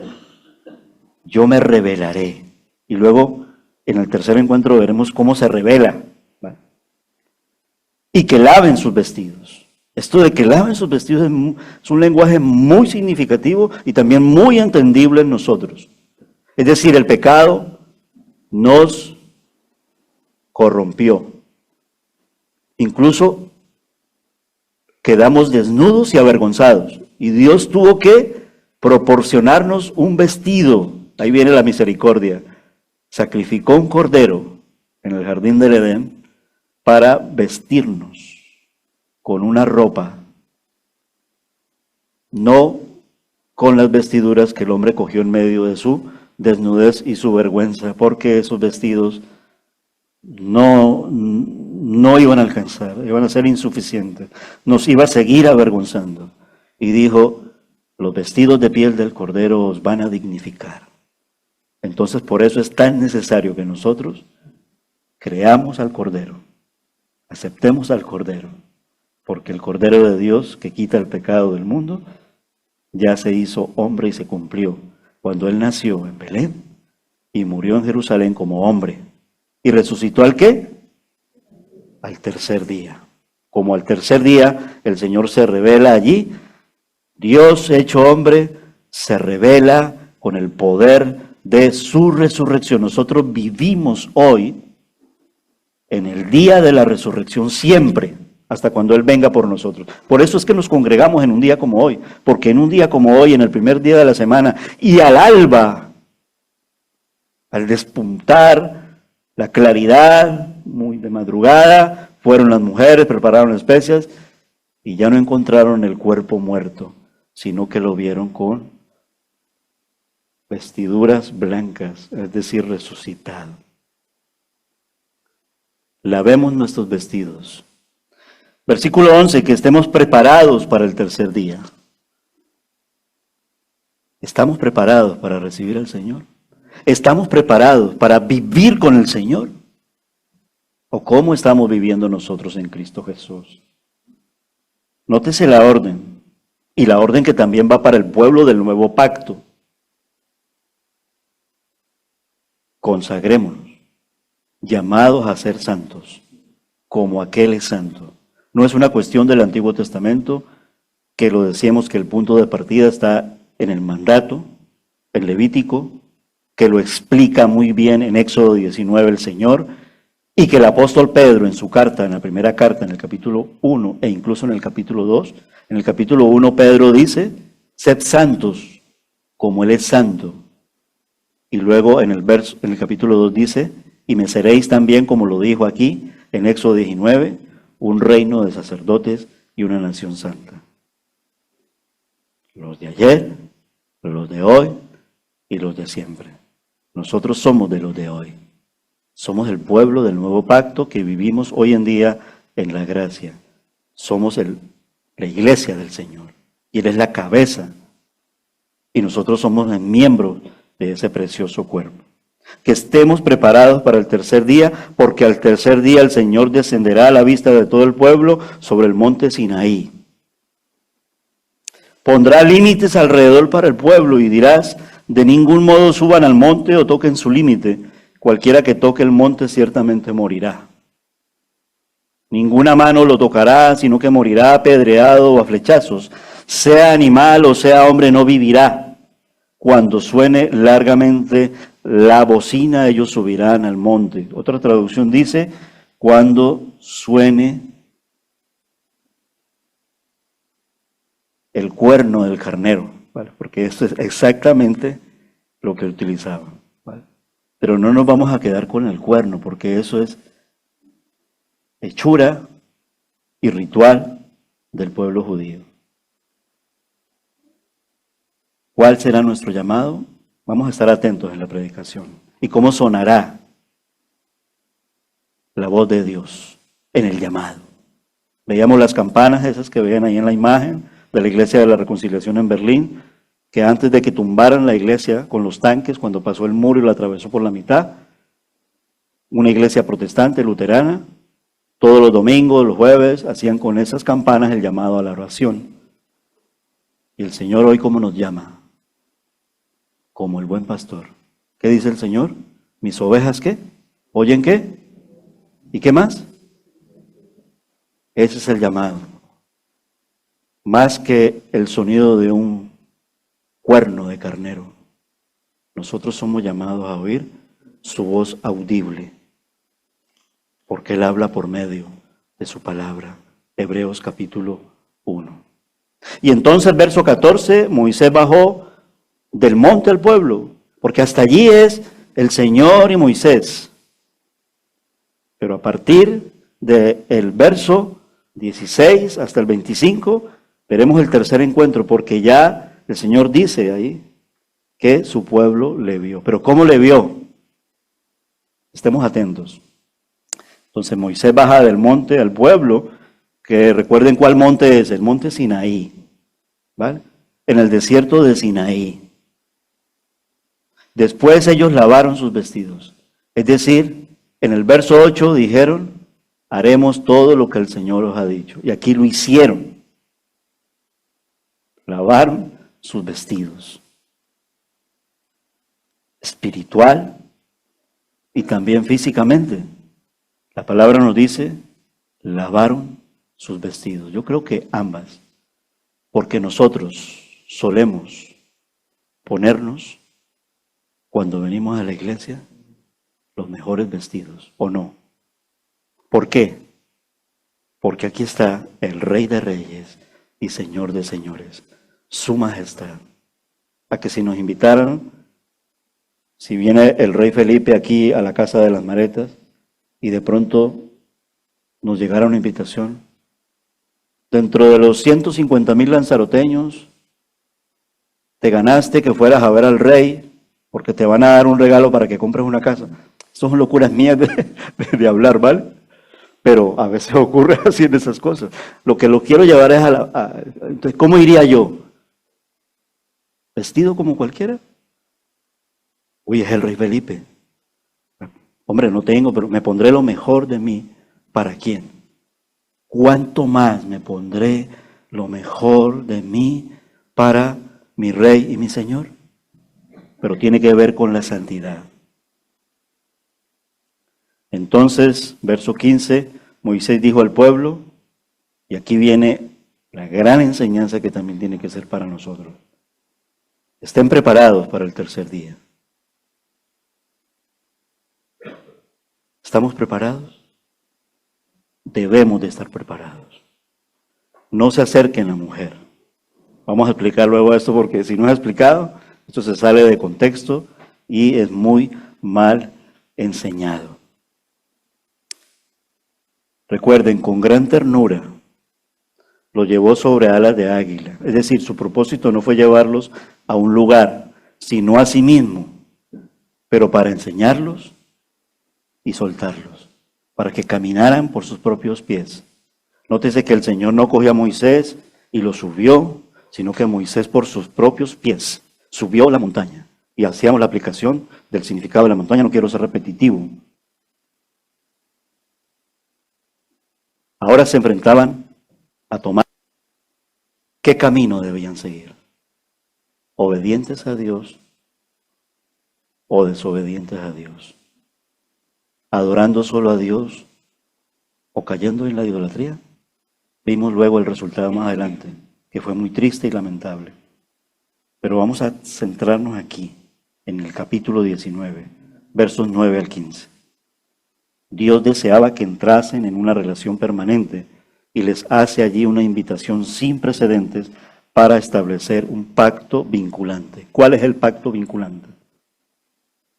yo me revelaré. Y luego en el tercer encuentro veremos cómo se revela. ¿Vale? Y que laven sus vestidos. Esto de que laven sus vestidos es un lenguaje muy significativo y también muy entendible en nosotros. Es decir, el pecado nos corrompió. Incluso quedamos desnudos y avergonzados. Y Dios tuvo que proporcionarnos un vestido. Ahí viene la misericordia. Sacrificó un cordero en el jardín del Edén para vestirnos con una ropa, no con las vestiduras que el hombre cogió en medio de su desnudez y su vergüenza, porque esos vestidos no iban a alcanzar, iban a ser insuficientes, nos iba a seguir avergonzando. Y dijo, los vestidos de piel del cordero os van a dignificar. Entonces por eso es tan necesario que nosotros creamos al cordero, aceptemos al cordero, porque el cordero de Dios que quita el pecado del mundo ya se hizo hombre y se cumplió cuando él nació en Belén y murió en Jerusalén como hombre. ¿Y resucitó al qué? Al tercer día. Como al tercer día el Señor se revela allí, Dios hecho hombre se revela con el poder de su resurrección. Nosotros vivimos hoy en el día de la resurrección siempre, hasta cuando Él venga por nosotros. Por eso es que nos congregamos en un día como hoy, porque en un día como hoy, en el primer día de la semana, y al alba, al despuntar la claridad, muy de madrugada, fueron las mujeres, prepararon especias, y ya no encontraron el cuerpo muerto, sino que lo vieron con vestiduras blancas, es decir, resucitado. Lavemos nuestros vestidos. Versículo 11, que estemos preparados para el tercer día. ¿Estamos preparados para recibir al Señor? ¿Estamos preparados para vivir con el Señor? ¿O cómo estamos viviendo nosotros en Cristo Jesús? Nótese la orden, y la orden que también va para el pueblo del nuevo pacto. Consagrémonos, llamados a ser santos, como aquel es santo. No es una cuestión del Antiguo Testamento, que lo decíamos que el punto de partida está en el mandato, en Levítico, que lo explica muy bien en Éxodo 19 el Señor, y que el apóstol Pedro en su carta, en la primera carta, en el capítulo 1 e incluso en el capítulo 2, en el capítulo 1 Pedro dice, sed santos como Él es santo. Y luego en el capítulo 2 dice, y me seréis también, como lo dijo aquí, en Éxodo 19, un reino de sacerdotes y una nación santa. Los de ayer, los de hoy y los de siempre. Nosotros somos de los de hoy. Somos el pueblo del nuevo pacto que vivimos hoy en día en la gracia. Somos la iglesia del Señor. Y Él es la cabeza. Y nosotros somos miembros de ese precioso cuerpo. Que estemos preparados para el tercer día, porque al tercer día el Señor descenderá a la vista de todo el pueblo sobre el monte Sinaí. Pondrá límites alrededor para el pueblo y dirás, de ningún modo suban al monte o toquen su límite. Cualquiera que toque el monte ciertamente morirá. Ninguna mano lo tocará, sino que morirá apedreado o a flechazos. Sea animal o sea hombre, no vivirá. Cuando suene largamente la bocina, ellos subirán al monte. Otra traducción dice, cuando suene el cuerno del carnero, ¿vale? Porque esto es exactamente lo que utilizaban, ¿vale? Pero no nos vamos a quedar con el cuerno, porque eso es hechura y ritual del pueblo judío. ¿Cuál será nuestro llamado? Vamos a estar atentos en la predicación. ¿Y cómo sonará la voz de Dios en el llamado? Veíamos las campanas esas que veían ahí en la imagen de la Iglesia de la Reconciliación en Berlín, que antes de que tumbaran la iglesia con los tanques, cuando pasó el muro y lo atravesó por la mitad, una iglesia protestante, luterana, todos los domingos, los jueves, hacían con esas campanas el llamado a la oración. Y el Señor hoy, ¿cómo nos llama? Como el buen pastor. ¿Qué dice el Señor? ¿Mis ovejas qué? ¿Oyen qué? ¿Y qué más? Ese es el llamado. Más que el sonido de un cuerno de carnero. Nosotros somos llamados a oír su voz audible, porque Él habla por medio de su palabra. Hebreos capítulo 1. Y entonces, verso 14, Moisés bajó del monte al pueblo, porque hasta allí es el Señor y Moisés. Pero a partir del verso 16 hasta el 25, veremos el tercer encuentro, porque ya el Señor dice ahí que su pueblo le vio. Pero ¿cómo le vio? Estemos atentos. Entonces Moisés baja del monte al pueblo, que recuerden cuál monte es, el monte Sinaí, ¿vale? En el desierto de Sinaí. Después ellos lavaron sus vestidos. Es decir, en el verso 8 dijeron, haremos todo lo que el Señor os ha dicho. Y aquí lo hicieron. Lavaron sus vestidos. Espiritual y también físicamente. La palabra nos dice, lavaron sus vestidos. Yo creo que ambas. Porque nosotros solemos ponernos, cuando venimos a la iglesia, los mejores vestidos, ¿o no? ¿Por qué? Porque aquí está el Rey de Reyes y Señor de Señores, su majestad. A que si nos invitaran, si viene el Rey Felipe aquí a la Casa de las Maretas y de pronto nos llegara una invitación, dentro de los 150,000 lanzaroteños, te ganaste que fueras a ver al Rey, porque te van a dar un regalo para que compres una casa. Estas son locuras mías de hablar, ¿vale? Pero a veces ocurre así en esas cosas. Lo que lo quiero llevar es entonces, ¿cómo iría yo? ¿Vestido como cualquiera? Uy, es el Rey Felipe. Hombre, no tengo, pero me pondré lo mejor de mí. ¿Para quién? ¿Cuánto más me pondré lo mejor de mí para mi Rey y mi Señor? Pero tiene que ver con la santidad. Entonces, verso 15, Moisés dijo al pueblo, y aquí viene la gran enseñanza que también tiene que ser para nosotros. Estén preparados para el tercer día. ¿Estamos preparados? Debemos de estar preparados. No se acerquen a mujer. Vamos a explicar luego esto porque si no es explicado, esto se sale de contexto y es muy mal enseñado. Recuerden, con gran ternura lo llevó sobre alas de águila. Es decir, su propósito no fue llevarlos a un lugar, sino a sí mismo, pero para enseñarlos y soltarlos, para que caminaran por sus propios pies. Nótese que el Señor no cogió a Moisés y lo subió, sino que Moisés por sus propios pies subió la montaña y hacíamos la aplicación del significado de la montaña. No quiero ser repetitivo. Ahora se enfrentaban a tomar qué camino debían seguir. ¿Obedientes a Dios o desobedientes a Dios? ¿Adorando solo a Dios o cayendo en la idolatría? Vimos luego el resultado más adelante, que fue muy triste y lamentable. Pero vamos a centrarnos aquí, en el capítulo 19, versos 9 al 15. Dios deseaba que entrasen en una relación permanente y les hace allí una invitación sin precedentes para establecer un pacto vinculante. ¿Cuál es el pacto vinculante?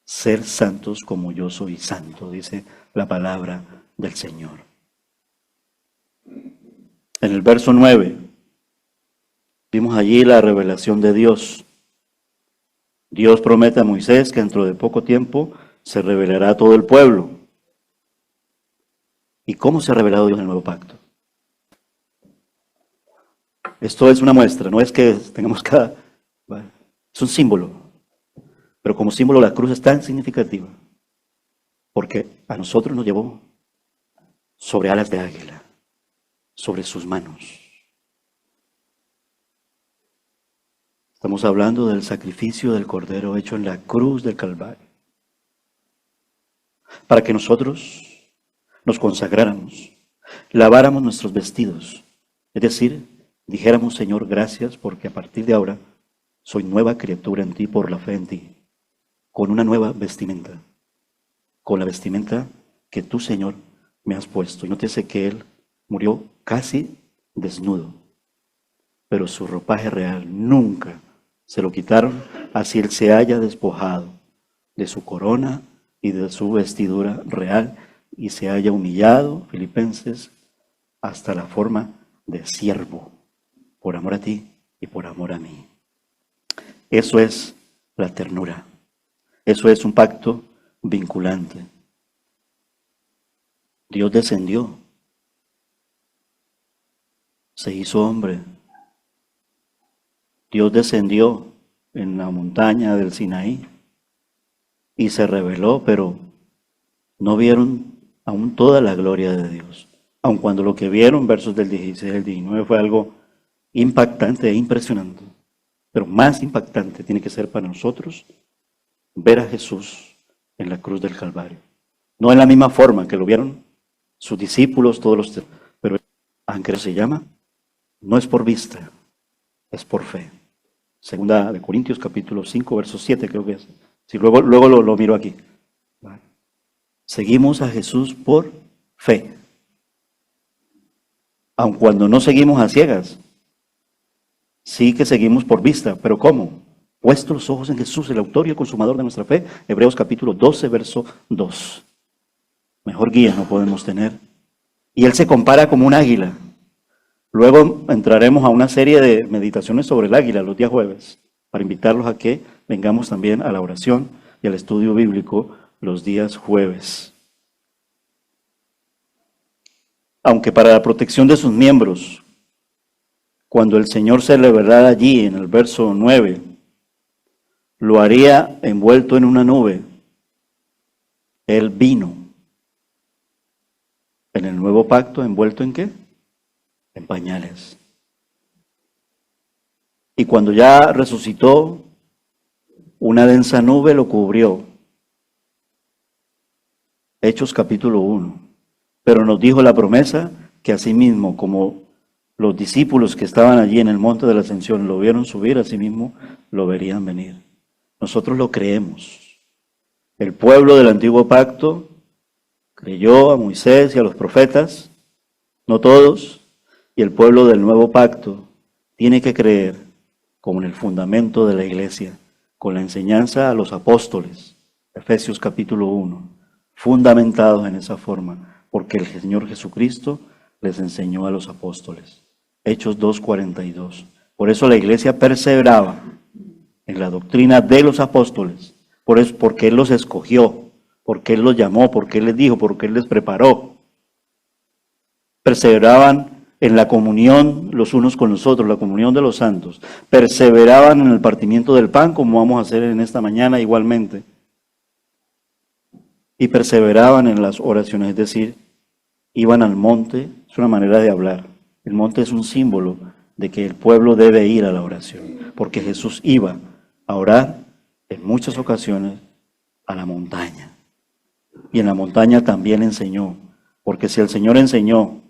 Ser santos como yo soy santo, dice la palabra del Señor. En el verso 9, vimos allí la revelación de Dios. Dios promete a Moisés que dentro de poco tiempo se revelará a todo el pueblo. ¿Y cómo se ha revelado Dios en el nuevo pacto? Esto es una muestra, no es que tengamos cada... Es un símbolo. Pero como símbolo la cruz es tan significativa porque a nosotros nos llevó sobre alas de águila, sobre sus manos. Estamos hablando del sacrificio del Cordero hecho en la cruz del Calvario, para que nosotros nos consagráramos, laváramos nuestros vestidos, es decir, dijéramos, Señor, gracias porque a partir de ahora soy nueva criatura en ti por la fe en ti, con una nueva vestimenta, con la vestimenta que tú, Señor, me has puesto. Y nótese que Él murió casi desnudo, pero su ropaje real nunca se lo quitaron, así Él se haya despojado de su corona y de su vestidura real y se haya humillado, Filipenses, hasta la forma de siervo, por amor a ti y por amor a mí. Eso es la ternura. Eso es un pacto vinculante. Dios descendió, se hizo hombre. Dios descendió en la montaña del Sinaí y se reveló, pero no vieron aún toda la gloria de Dios. Aun cuando lo que vieron, versos del 16 al 19, fue algo impactante e impresionante. Pero más impactante tiene que ser para nosotros ver a Jesús en la cruz del Calvario. No en la misma forma que lo vieron sus discípulos, todos los... Pero aunque se llama, no es por vista, es por fe. Segunda de Corintios capítulo 5, verso 7 creo que es. Si luego lo miro aquí. Seguimos a Jesús por fe. Aun cuando no seguimos a ciegas, sí que seguimos por vista. ¿Pero cómo? Puesto los ojos en Jesús, el autor y el consumador de nuestra fe. Hebreos capítulo 12, verso 2. Mejor guía no podemos tener. Y Él se compara como un águila. Luego entraremos a una serie de meditaciones sobre el águila los días jueves, para invitarlos a que vengamos también a la oración y al estudio bíblico los días jueves. Aunque para la protección de sus miembros, cuando el Señor se revelara allí en el verso 9, lo haría envuelto en una nube, Él vino en el nuevo pacto, ¿envuelto en qué? En pañales. Y cuando ya resucitó, una densa nube lo cubrió. Hechos capítulo 1. Pero nos dijo la promesa que asimismo, como los discípulos que estaban allí en el monte de la Ascensión lo vieron subir, asimismo lo verían venir. Nosotros lo creemos. El pueblo del antiguo pacto creyó a Moisés y a los profetas, no todos, y el pueblo del nuevo pacto tiene que creer como en el fundamento de la iglesia, con la enseñanza a los apóstoles, Efesios capítulo 1, fundamentados en esa forma, porque el Señor Jesucristo les enseñó a los apóstoles. Hechos 2:42. Por eso la iglesia perseveraba en la doctrina de los apóstoles, por eso, porque Él los escogió, porque Él los llamó, porque Él les dijo, porque Él les preparó. Perseveraban en la comunión los unos con los otros, la comunión de los santos, perseveraban en el partimiento del pan, como vamos a hacer en esta mañana igualmente, y perseveraban en las oraciones, es decir, iban al monte. Es una manera de hablar. El monte es un símbolo de que el pueblo debe ir a la oración, porque Jesús iba a orar en muchas ocasiones a la montaña. Y en la montaña también enseñó, porque si el Señor enseñó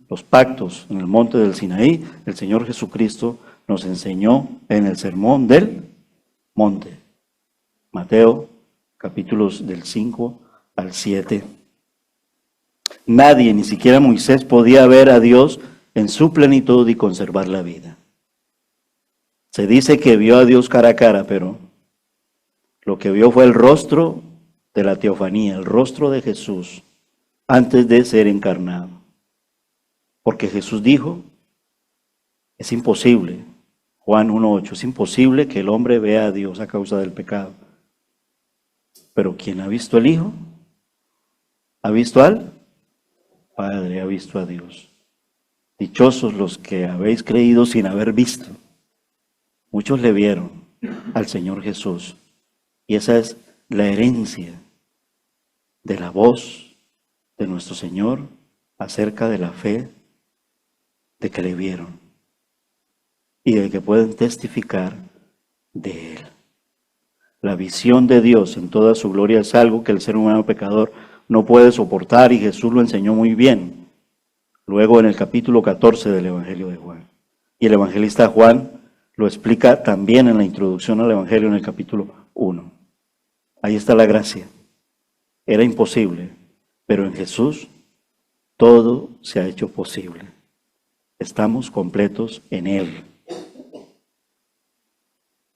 los pactos en el monte del Sinaí, el Señor Jesucristo nos enseñó en el sermón del monte. Mateo, capítulos del 5 al 7. Nadie, ni siquiera Moisés, podía ver a Dios en su plenitud y conservar la vida. Se dice que vio a Dios cara a cara, pero lo que vio fue el rostro de la teofanía, el rostro de Jesús antes de ser encarnado. Porque Jesús dijo, es imposible, Juan 1:8, es imposible que el hombre vea a Dios a causa del pecado. Pero quien ha visto al Hijo, ha visto al Padre, ha visto a Dios. Dichosos los que habéis creído sin haber visto. Muchos le vieron al Señor Jesús. Y esa es la herencia de la voz de nuestro Señor acerca de la fe de que le vieron y de que pueden testificar de Él. La visión de Dios en toda su gloria es algo que el ser humano pecador no puede soportar, y Jesús lo enseñó muy bien. Luego en el capítulo 14 del Evangelio de Juan. Y el evangelista Juan lo explica también en la introducción al Evangelio en el capítulo 1. Ahí está la gracia. Era imposible, pero en Jesús todo se ha hecho posible. Estamos completos en Él.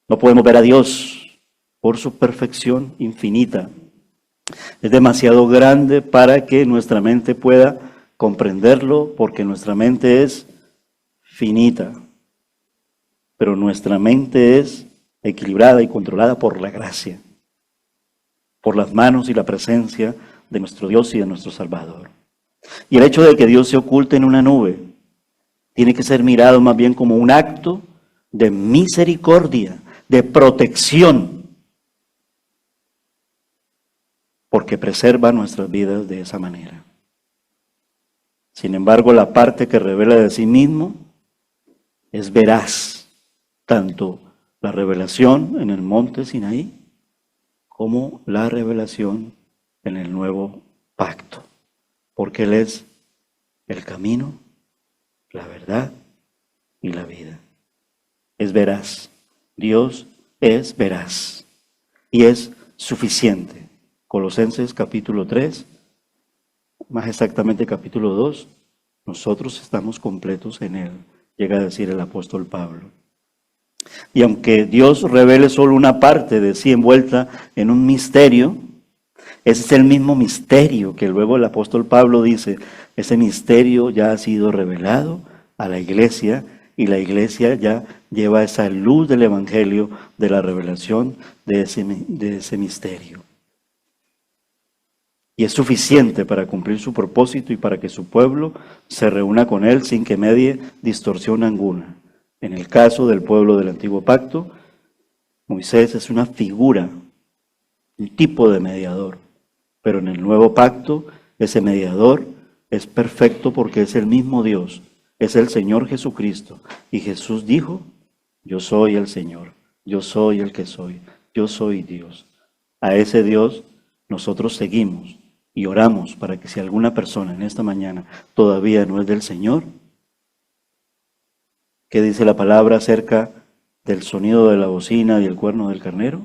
No podemos ver a Dios por su perfección infinita. Es demasiado grande para que nuestra mente pueda comprenderlo, porque nuestra mente es finita. Pero nuestra mente es equilibrada y controlada por la gracia, por las manos y la presencia de nuestro Dios y de nuestro Salvador. Y el hecho de que Dios se oculte en una nube tiene que ser mirado más bien como un acto de misericordia, de protección, porque preserva nuestras vidas de esa manera. Sin embargo, la parte que revela de sí mismo es veraz, tanto la revelación en el monte Sinaí como la revelación en el nuevo pacto, porque Él es el camino, la verdad y la vida. Es veraz. Dios es veraz y es suficiente. Colosenses capítulo 3, más exactamente capítulo 2, nosotros estamos completos en Él, llega a decir el apóstol Pablo. Y aunque Dios revele solo una parte de sí envuelta en un misterio, ese es el mismo misterio que luego el apóstol Pablo dice, ese misterio ya ha sido revelado a la iglesia, y la iglesia ya lleva esa luz del evangelio, de la revelación de ese misterio. Y es suficiente para cumplir su propósito y para que su pueblo se reúna con Él sin que medie distorsión alguna. En el caso del pueblo del antiguo pacto, Moisés es una figura, un tipo de mediador. Pero en el nuevo pacto, ese mediador es perfecto porque es el mismo Dios, es el Señor Jesucristo. Y Jesús dijo, yo soy el Señor, yo soy el que soy, yo soy Dios. A ese Dios nosotros seguimos y oramos para que si alguna persona en esta mañana todavía no es del Señor, ¿qué dice la palabra acerca del sonido de la bocina y el cuerno del carnero?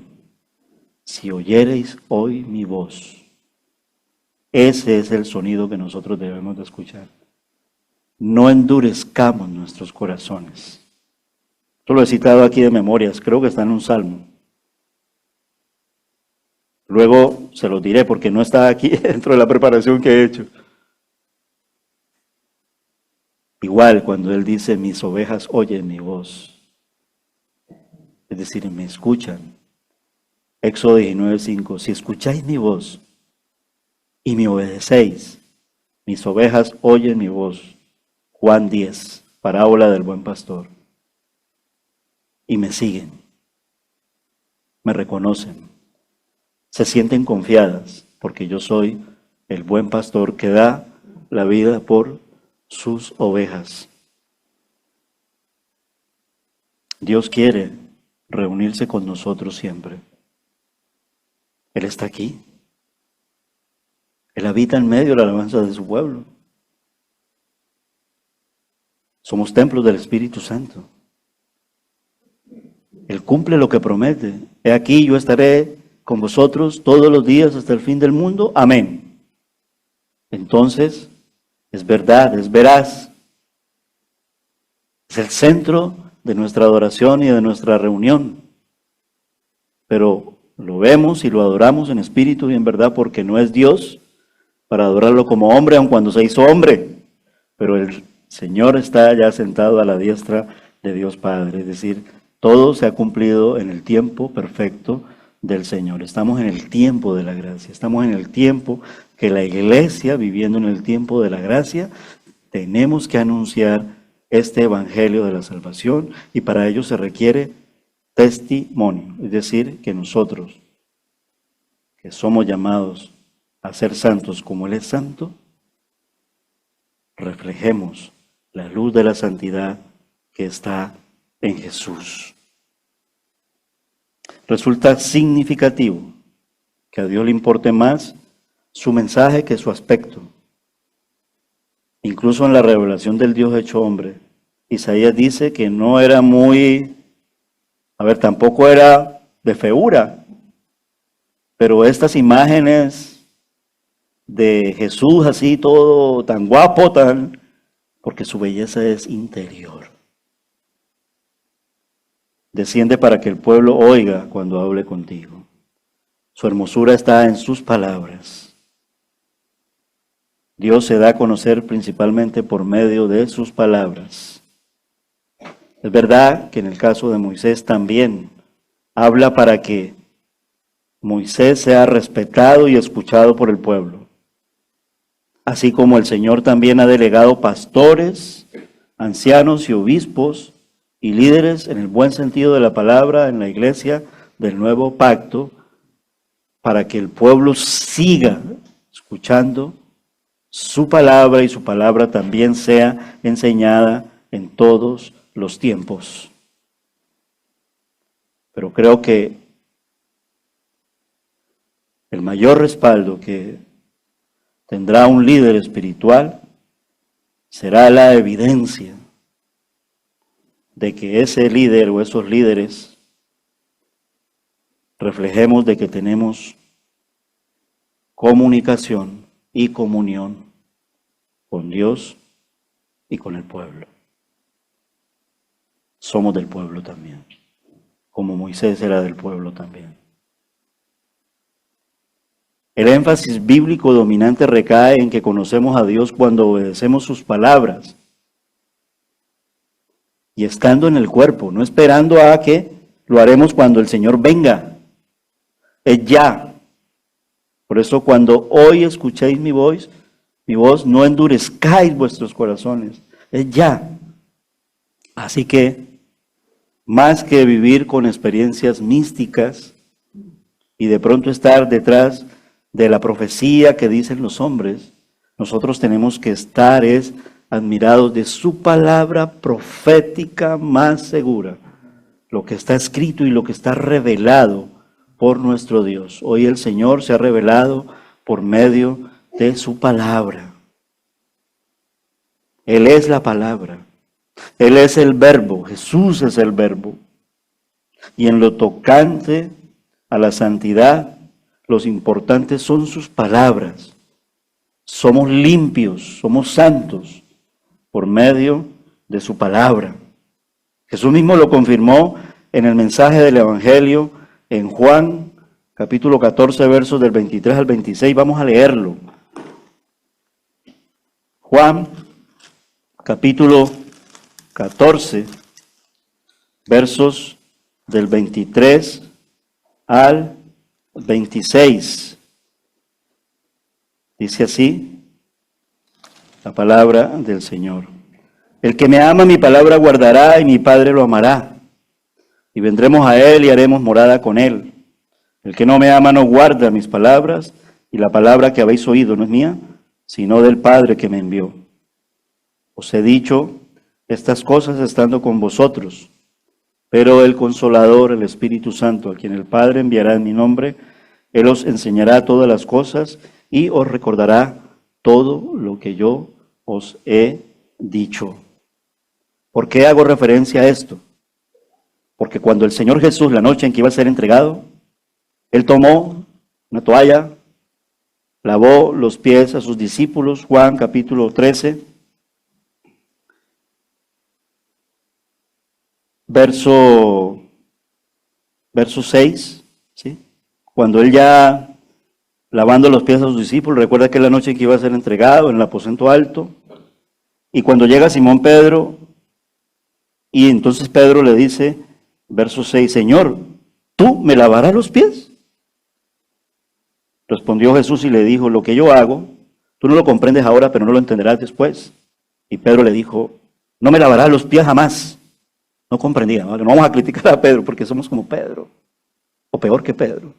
Si oyereis hoy mi voz. Ese es el sonido que nosotros debemos de escuchar. No endurezcamos nuestros corazones. Esto lo he citado aquí de memorias, creo que está en un salmo. Luego se los diré porque no está aquí dentro de la preparación que he hecho. Igual cuando Él dice, mis ovejas oyen mi voz. Es decir, me escuchan. Éxodo 19:5, si escucháis mi voz y me obedecéis, mis ovejas oyen mi voz. Juan 10, parábola del buen pastor. Y me siguen, me reconocen, se sienten confiadas, porque yo soy el buen pastor que da la vida por sus ovejas. Dios quiere reunirse con nosotros siempre. Él está aquí. Él habita en medio de la alabanza de su pueblo. Somos templos del Espíritu Santo. Él cumple lo que promete. He aquí, yo estaré con vosotros todos los días hasta el fin del mundo. Amén. Entonces, es verdad, es veraz. Es el centro de nuestra adoración y de nuestra reunión. Pero lo vemos y lo adoramos en espíritu y en verdad, porque no es Dios para adorarlo como hombre, aun cuando se hizo hombre. Pero el Señor está ya sentado a la diestra de Dios Padre. Es decir, todo se ha cumplido en el tiempo perfecto del Señor. Estamos en el tiempo de la gracia. Estamos en el tiempo que la iglesia, viviendo en el tiempo de la gracia, tenemos que anunciar este evangelio de la salvación, y para ello se requiere testimonio. Es decir, que nosotros, que somos llamados a ser santos como Él es santo, reflejemos la luz de la santidad que está en Jesús. Resulta significativo que a Dios le importe más su mensaje que su aspecto. Incluso en la revelación del Dios hecho hombre, Isaías dice que no era tampoco era de feura, pero estas imágenes de Jesús así todo tan guapo, porque su belleza es interior. Desciende para que el pueblo oiga cuando hable contigo. Su hermosura está en sus palabras. Dios se da a conocer principalmente por medio de sus palabras. Es verdad que en el caso de Moisés también habla para que Moisés sea respetado y escuchado por el pueblo. Así como el Señor también ha delegado pastores, ancianos y obispos y líderes en el buen sentido de la palabra en la iglesia del nuevo pacto, para que el pueblo siga escuchando su palabra y su palabra también sea enseñada en todos los tiempos. Pero creo que el mayor respaldo que tendrá un líder espiritual será la evidencia de que ese líder o esos líderes reflejemos de que tenemos comunicación y comunión con Dios y con el pueblo. Somos del pueblo también, como Moisés era del pueblo también. El énfasis bíblico dominante recae en que conocemos a Dios cuando obedecemos sus palabras y estando en el cuerpo, no esperando a que lo haremos cuando el Señor venga. Es ya. Por eso cuando hoy escuchéis mi voz, no endurezcáis vuestros corazones. Es ya. Así que, más que vivir con experiencias místicas y de pronto estar detrás de la profecía que dicen los hombres, nosotros tenemos que estar admirados de su palabra profética más segura, lo que está escrito y lo que está revelado por nuestro Dios. Hoy el Señor se ha revelado por medio de su palabra. Él es la palabra. Él es el verbo. Jesús es el verbo. Y en lo tocante a la santidad, los importantes son sus palabras. Somos limpios, somos santos por medio de su palabra. Jesús mismo lo confirmó en el mensaje del Evangelio en Juan, capítulo 14, versos del 23 al 26. Vamos a leerlo. Juan, capítulo 14, versos del 23 al 26. Dice así la palabra del Señor. El que me ama, mi palabra guardará, y mi Padre lo amará. Y vendremos a él y haremos morada con él. El que no me ama no guarda mis palabras, y la palabra que habéis oído no es mía, sino del Padre que me envió. Os he dicho estas cosas estando con vosotros, pero el Consolador, el Espíritu Santo, a quien el Padre enviará en mi nombre, Él os enseñará todas las cosas y os recordará todo lo que yo os he dicho. ¿Por qué hago referencia a esto? Porque cuando el Señor Jesús, la noche en que iba a ser entregado, Él tomó una toalla, lavó los pies a sus discípulos, Juan capítulo 13, verso 6, ¿sí? Cuando Él ya lavando los pies a sus discípulos, recuerda que es la noche en que iba a ser entregado en el aposento alto, y cuando llega Simón Pedro, y entonces Pedro le dice, verso 6, Señor, ¿tú me lavarás los pies? Respondió Jesús y le dijo, lo que yo hago, tú no lo comprendes ahora, pero no lo entenderás después. Y Pedro le dijo, no me lavarás los pies jamás. No comprendía, ¿vale? No vamos a criticar a Pedro porque somos como Pedro, o peor que Pedro.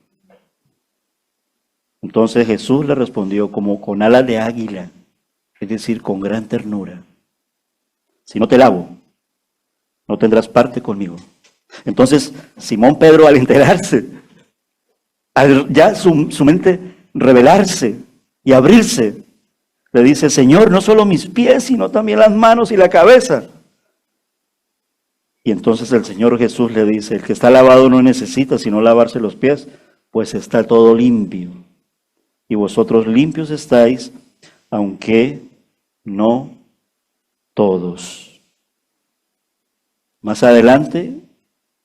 Entonces Jesús le respondió como con alas de águila, es decir, con gran ternura. Si no te lavo, no tendrás parte conmigo. Entonces Simón Pedro, al enterarse, al ya su mente revelarse y abrirse, le dice, Señor, no solo mis pies, sino también las manos y la cabeza. Y entonces el Señor Jesús le dice, el que está lavado no necesita sino lavarse los pies, pues está todo limpio. Y vosotros limpios estáis, aunque no todos. Más adelante,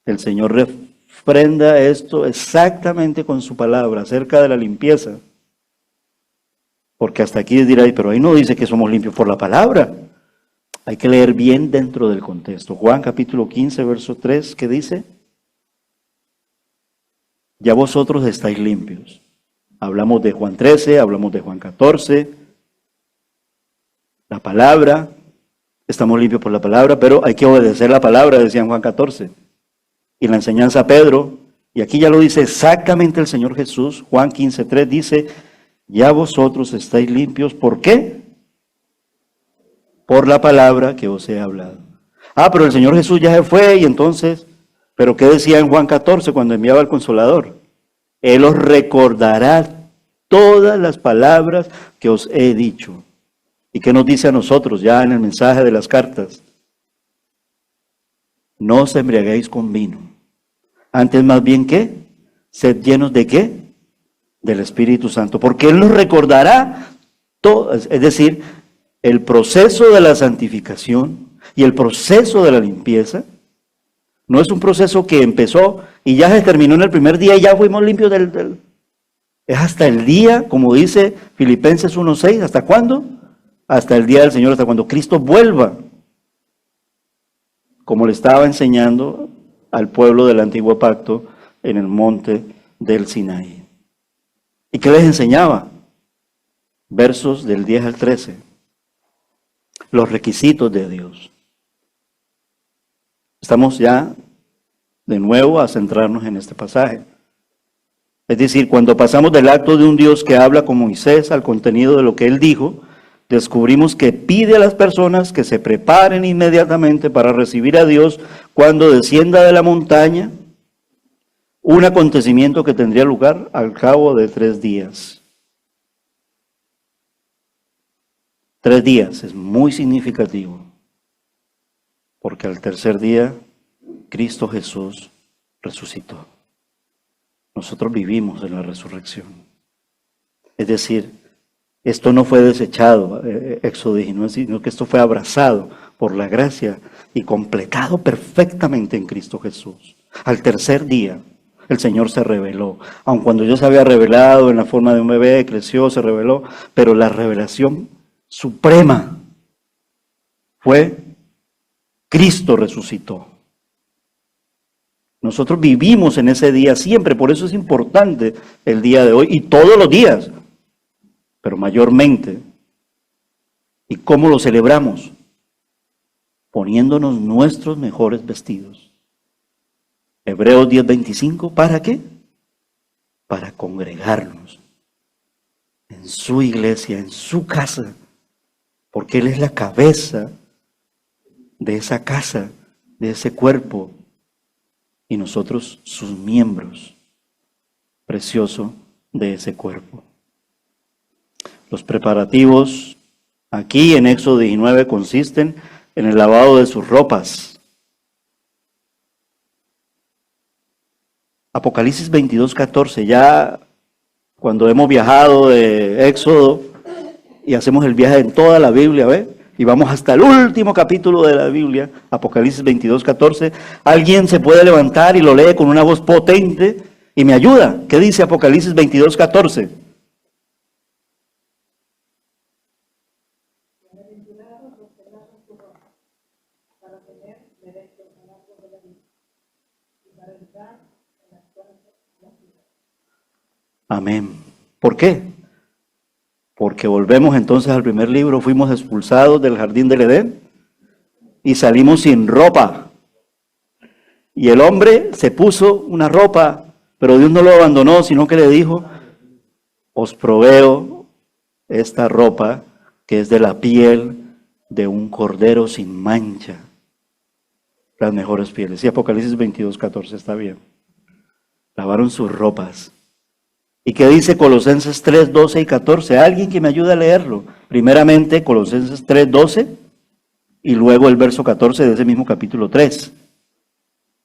el Señor refrenda esto exactamente con su palabra acerca de la limpieza. Porque hasta aquí dirá, pero ahí no dice que somos limpios por la palabra. Hay que leer bien dentro del contexto. Juan capítulo 15, verso 3, ¿qué dice? Ya vosotros estáis limpios. Hablamos de Juan 13, hablamos de Juan 14. La palabra, estamos limpios por la palabra, pero hay que obedecer la palabra, decía en Juan 14. Y la enseñanza a Pedro, y aquí ya lo dice exactamente el Señor Jesús, Juan 15, 3 dice, ya vosotros estáis limpios, ¿por qué? Por la palabra que os he hablado. Ah, pero el Señor Jesús ya se fue, y entonces, ¿pero qué decía en Juan 14 cuando enviaba al Consolador? Él os recordará todas las palabras que os he dicho. ¿Y qué nos dice a nosotros ya en el mensaje de las cartas? No os embriaguéis con vino. Antes más bien, ¿qué? Sed llenos de ¿qué? Del Espíritu Santo. Porque Él nos recordará todo, es decir, el proceso de la santificación y el proceso de la limpieza. No es un proceso que empezó y ya se terminó en el primer día y ya fuimos limpios Es hasta el día, como dice Filipenses 1:6, ¿hasta cuándo? Hasta el día del Señor, hasta cuando Cristo vuelva. Como le estaba enseñando al pueblo del antiguo pacto en el monte del Sinaí. ¿Y qué les enseñaba? Versos del 10 al 13. Los requisitos de Dios. Estamos ya de nuevo a centrarnos en este pasaje. Es decir, cuando pasamos del acto de un Dios que habla con Moisés al contenido de lo que él dijo, descubrimos que pide a las personas que se preparen inmediatamente para recibir a Dios cuando descienda de la montaña, un acontecimiento que tendría lugar al cabo de 3 días. 3 días es muy significativo, porque al tercer día Cristo Jesús resucitó. Nosotros vivimos en la resurrección. Es decir, esto no fue desechado, Éxodo 19, sino que esto fue abrazado por la gracia y completado perfectamente en Cristo Jesús. Al tercer día, el Señor se reveló. Aun cuando Dios se había revelado en la forma de un bebé, creció, se reveló, pero la revelación suprema fue Cristo resucitó. Nosotros vivimos en ese día siempre, por eso es importante el día de hoy y todos los días, pero mayormente. ¿Y cómo lo celebramos? poniéndonos nuestros mejores vestidos. Hebreos 10:25, ¿para qué? Para congregarnos en su iglesia, en su casa, porque Él es la cabeza de esa casa, de ese cuerpo, y nosotros sus miembros, precioso de ese cuerpo. Los preparativos aquí en Éxodo 19 consisten en el lavado de sus ropas. Apocalipsis 22:14, ya cuando hemos viajado de Éxodo y hacemos el viaje en toda la Biblia, ¿ve? Y vamos hasta el último capítulo de la Biblia, Apocalipsis 22:14, alguien se puede levantar y lo lee con una voz potente y me ayuda. ¿Qué dice Apocalipsis 22:14? Amén. ¿Por qué? Porque volvemos entonces al primer libro, fuimos expulsados del jardín del Edén y salimos sin ropa. Y el hombre se puso una ropa, pero Dios no lo abandonó, sino que le dijo, os proveo esta ropa que es de la piel de un cordero sin mancha. Las mejores pieles. Y Apocalipsis 22:14 está bien. Lavaron sus ropas. ¿Y qué dice Colosenses 3:12 y 14? ¿Alguien que me ayude a leerlo? Primeramente Colosenses 3:12 y luego el verso 14 de ese mismo capítulo 3.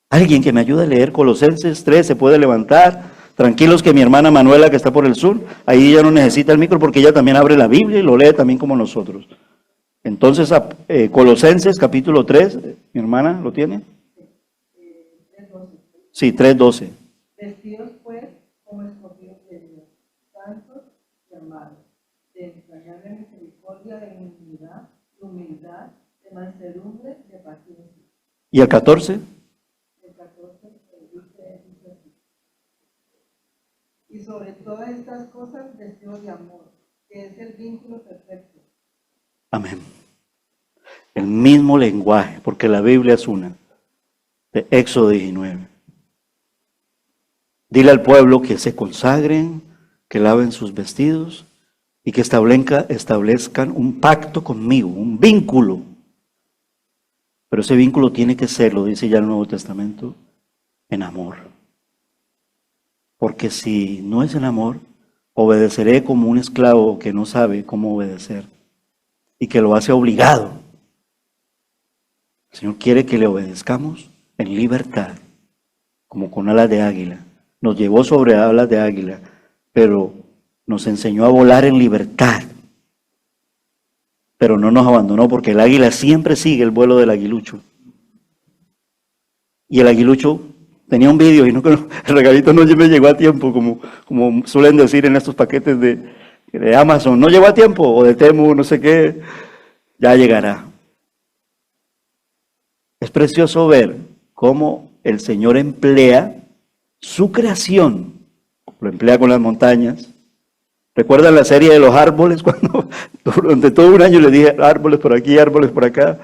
¿Alguien que me ayude a leer Colosenses 3? ¿Se puede levantar? Tranquilos que mi hermana Manuela, que está por el sur, ahí ella no necesita el micro porque ella también abre la Biblia y lo lee también como nosotros. Entonces, Colosenses capítulo 3, mi hermana, ¿lo tiene? Sí, 3:12. Vestidos pues como escogidos de Dios, santos y amados, de entrañable misericordia, de benignidad, de humildad, de mansedumbre, de paciencia. ¿Y el 14? El 14 dice así. Y sobre todas estas cosas vestidos de amor, que es el vínculo perfecto. Amén. El mismo lenguaje, porque la Biblia es una, de Éxodo 19. Dile al pueblo que se consagren, que laven sus vestidos y que establezcan un pacto conmigo, un vínculo. Pero ese vínculo tiene que ser, lo dice ya el Nuevo Testamento, en amor. Porque si no es en amor, obedeceré como un esclavo que no sabe cómo obedecer y que lo hace obligado. El Señor quiere que le obedezcamos en libertad, como con alas de águila. Nos llevó sobre alas de águila, pero nos enseñó a volar en libertad. Pero no nos abandonó porque el águila siempre sigue el vuelo del aguilucho. Y el aguilucho tenía un vídeo y no, el regalito no me llegó a tiempo, como suelen decir en estos paquetes de Amazon. No llegó a tiempo, o de Temu, no sé qué, ya llegará. Es precioso ver cómo el Señor emplea su creación, lo emplea con las montañas. ¿Recuerdan la serie de los árboles? Cuando durante todo un año le dije árboles por aquí, árboles por acá.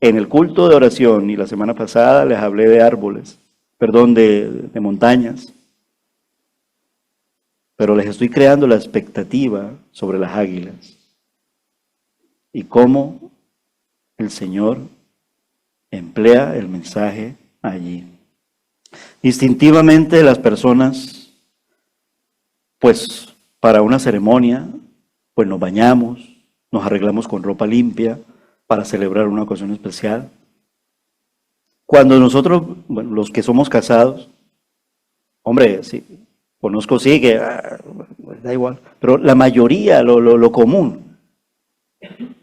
En el culto de oración y la semana pasada les hablé de árboles, de montañas. Pero les estoy creando la expectativa sobre las águilas y cómo el Señor emplea el mensaje allí. Instintivamente las personas, pues para una ceremonia, pues nos bañamos, nos arreglamos con ropa limpia para celebrar una ocasión especial. Cuando nosotros, bueno, los que somos casados, hombre, sí, conozco sí que da igual, pero la mayoría, lo común,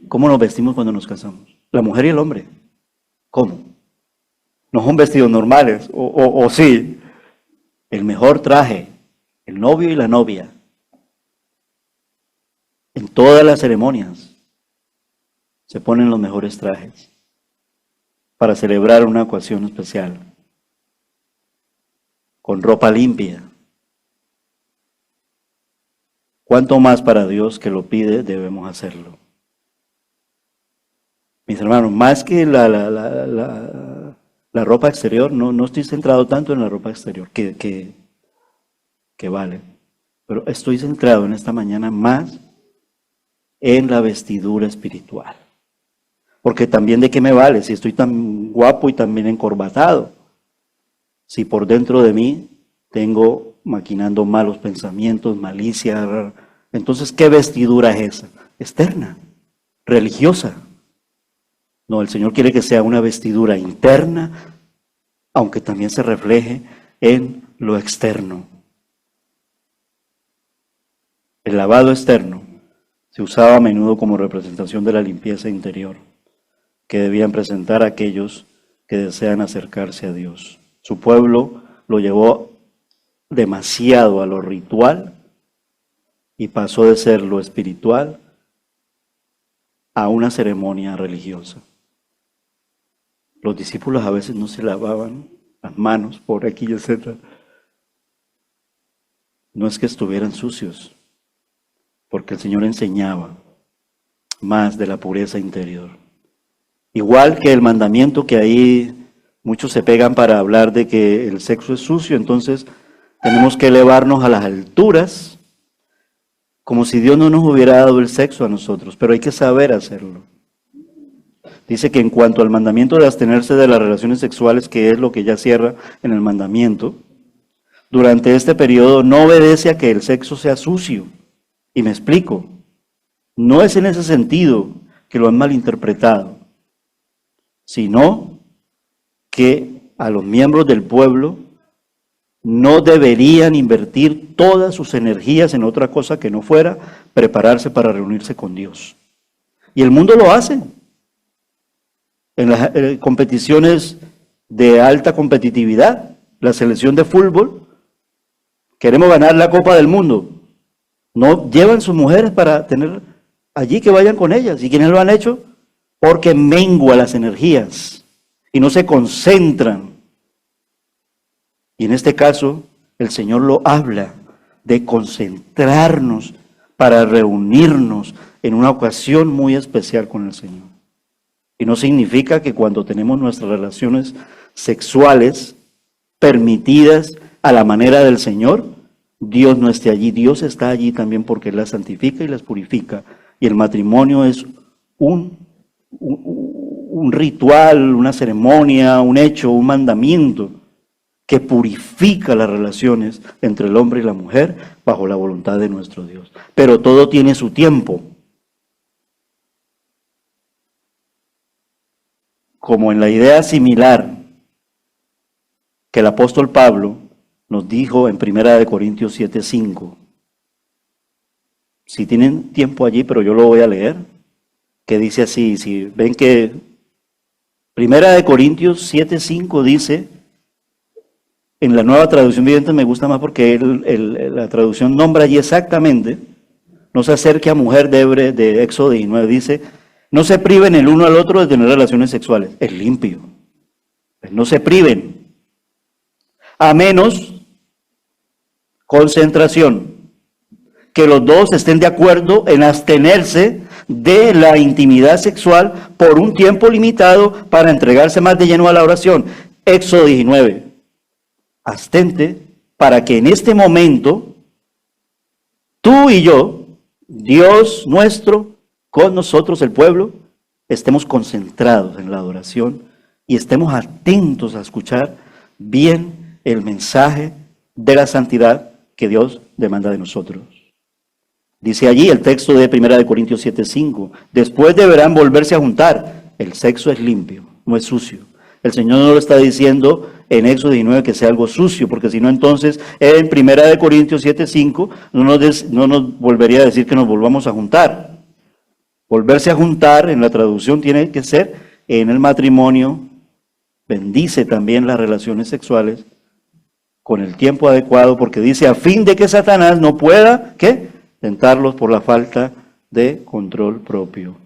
¿cómo nos vestimos cuando nos casamos? La mujer y el hombre, ¿cómo? No son vestidos normales, o sí, el mejor traje, el novio y la novia, en todas las ceremonias se ponen los mejores trajes para celebrar una ocasión especial, con ropa limpia. Cuanto más para Dios que lo pide, debemos hacerlo. Mis hermanos, más que la ropa exterior, no estoy centrado tanto en la ropa exterior, que vale, pero estoy centrado en esta mañana más en la vestidura espiritual. Porque también de qué me vale si estoy tan guapo y tan bien encorbatado, si por dentro de mí tengo maquinando malos pensamientos, malicia. Entonces, ¿qué vestidura es esa? Externa, religiosa. No, el Señor quiere que sea una vestidura interna, aunque también se refleje en lo externo. El lavado externo se usaba a menudo como representación de la limpieza interior que debían presentar aquellos que desean acercarse a Dios. Su pueblo lo llevó demasiado a lo ritual y pasó de ser lo espiritual a una ceremonia religiosa. Los discípulos a veces no se lavaban las manos por aquí y etc. No es que estuvieran sucios, porque el Señor enseñaba más de la pureza interior. Igual que el mandamiento que ahí muchos se pegan para hablar de que el sexo es sucio, entonces tenemos que elevarnos a las alturas como si Dios no nos hubiera dado el sexo a nosotros, pero hay que saber hacerlo. Dice que en cuanto al mandamiento de abstenerse de las relaciones sexuales, que es lo que ya cierra en el mandamiento, durante este periodo no obedece a que el sexo sea sucio. Y me explico, no es en ese sentido que lo han malinterpretado, sino que a los miembros del pueblo no deberían invertir todas sus energías en otra cosa que no fuera prepararse para reunirse con Dios. Y el mundo lo hace. En las competiciones de alta competitividad, la selección de fútbol, queremos ganar la Copa del Mundo. No llevan sus mujeres para tener allí que vayan con ellas. ¿Y quiénes lo han hecho? Porque mengua las energías y no se concentran. Y en este caso, el Señor lo habla de concentrarnos para reunirnos en una ocasión muy especial con el Señor. Y no significa que cuando tenemos nuestras relaciones sexuales permitidas a la manera del Señor, Dios no esté allí. Dios está allí también porque Él las santifica y las purifica. Y el matrimonio es un ritual, una ceremonia, un hecho, un mandamiento que purifica las relaciones entre el hombre y la mujer bajo la voluntad de nuestro Dios. Pero todo tiene su tiempo. Como en la idea similar que el apóstol Pablo nos dijo en 1 Corintios 7:5. Si tienen tiempo allí, pero yo lo voy a leer, que dice así, si ven que 1 Corintios 7:5 dice, en la Nueva Traducción Viviente me gusta más porque la traducción nombra allí exactamente, no se acerque a mujer de Éxodo 19, dice, no se priven el uno al otro de tener relaciones sexuales, es limpio, no se priven, a menos concentración, que los dos estén de acuerdo en abstenerse de la intimidad sexual por un tiempo limitado para entregarse más de lleno a la oración. Éxodo 19. Abstente para que en este momento tú y yo, Dios nuestro, con nosotros el pueblo, estemos concentrados en la adoración y estemos atentos a escuchar bien el mensaje de la santidad que Dios demanda de nosotros. Dice allí el texto de 1 Corintios 7:5, después deberán volverse a juntar. El sexo es limpio, no es sucio. El Señor no lo está diciendo en Éxodo 19 que sea algo sucio, porque si no entonces en 1 Corintios 7:5 no nos volvería a decir que nos volvamos a juntar. Volverse a juntar en la traducción tiene que ser en el matrimonio, bendice también las relaciones sexuales con el tiempo adecuado, porque dice a fin de que Satanás no pueda, ¿qué? Tentarlos por la falta de control propio.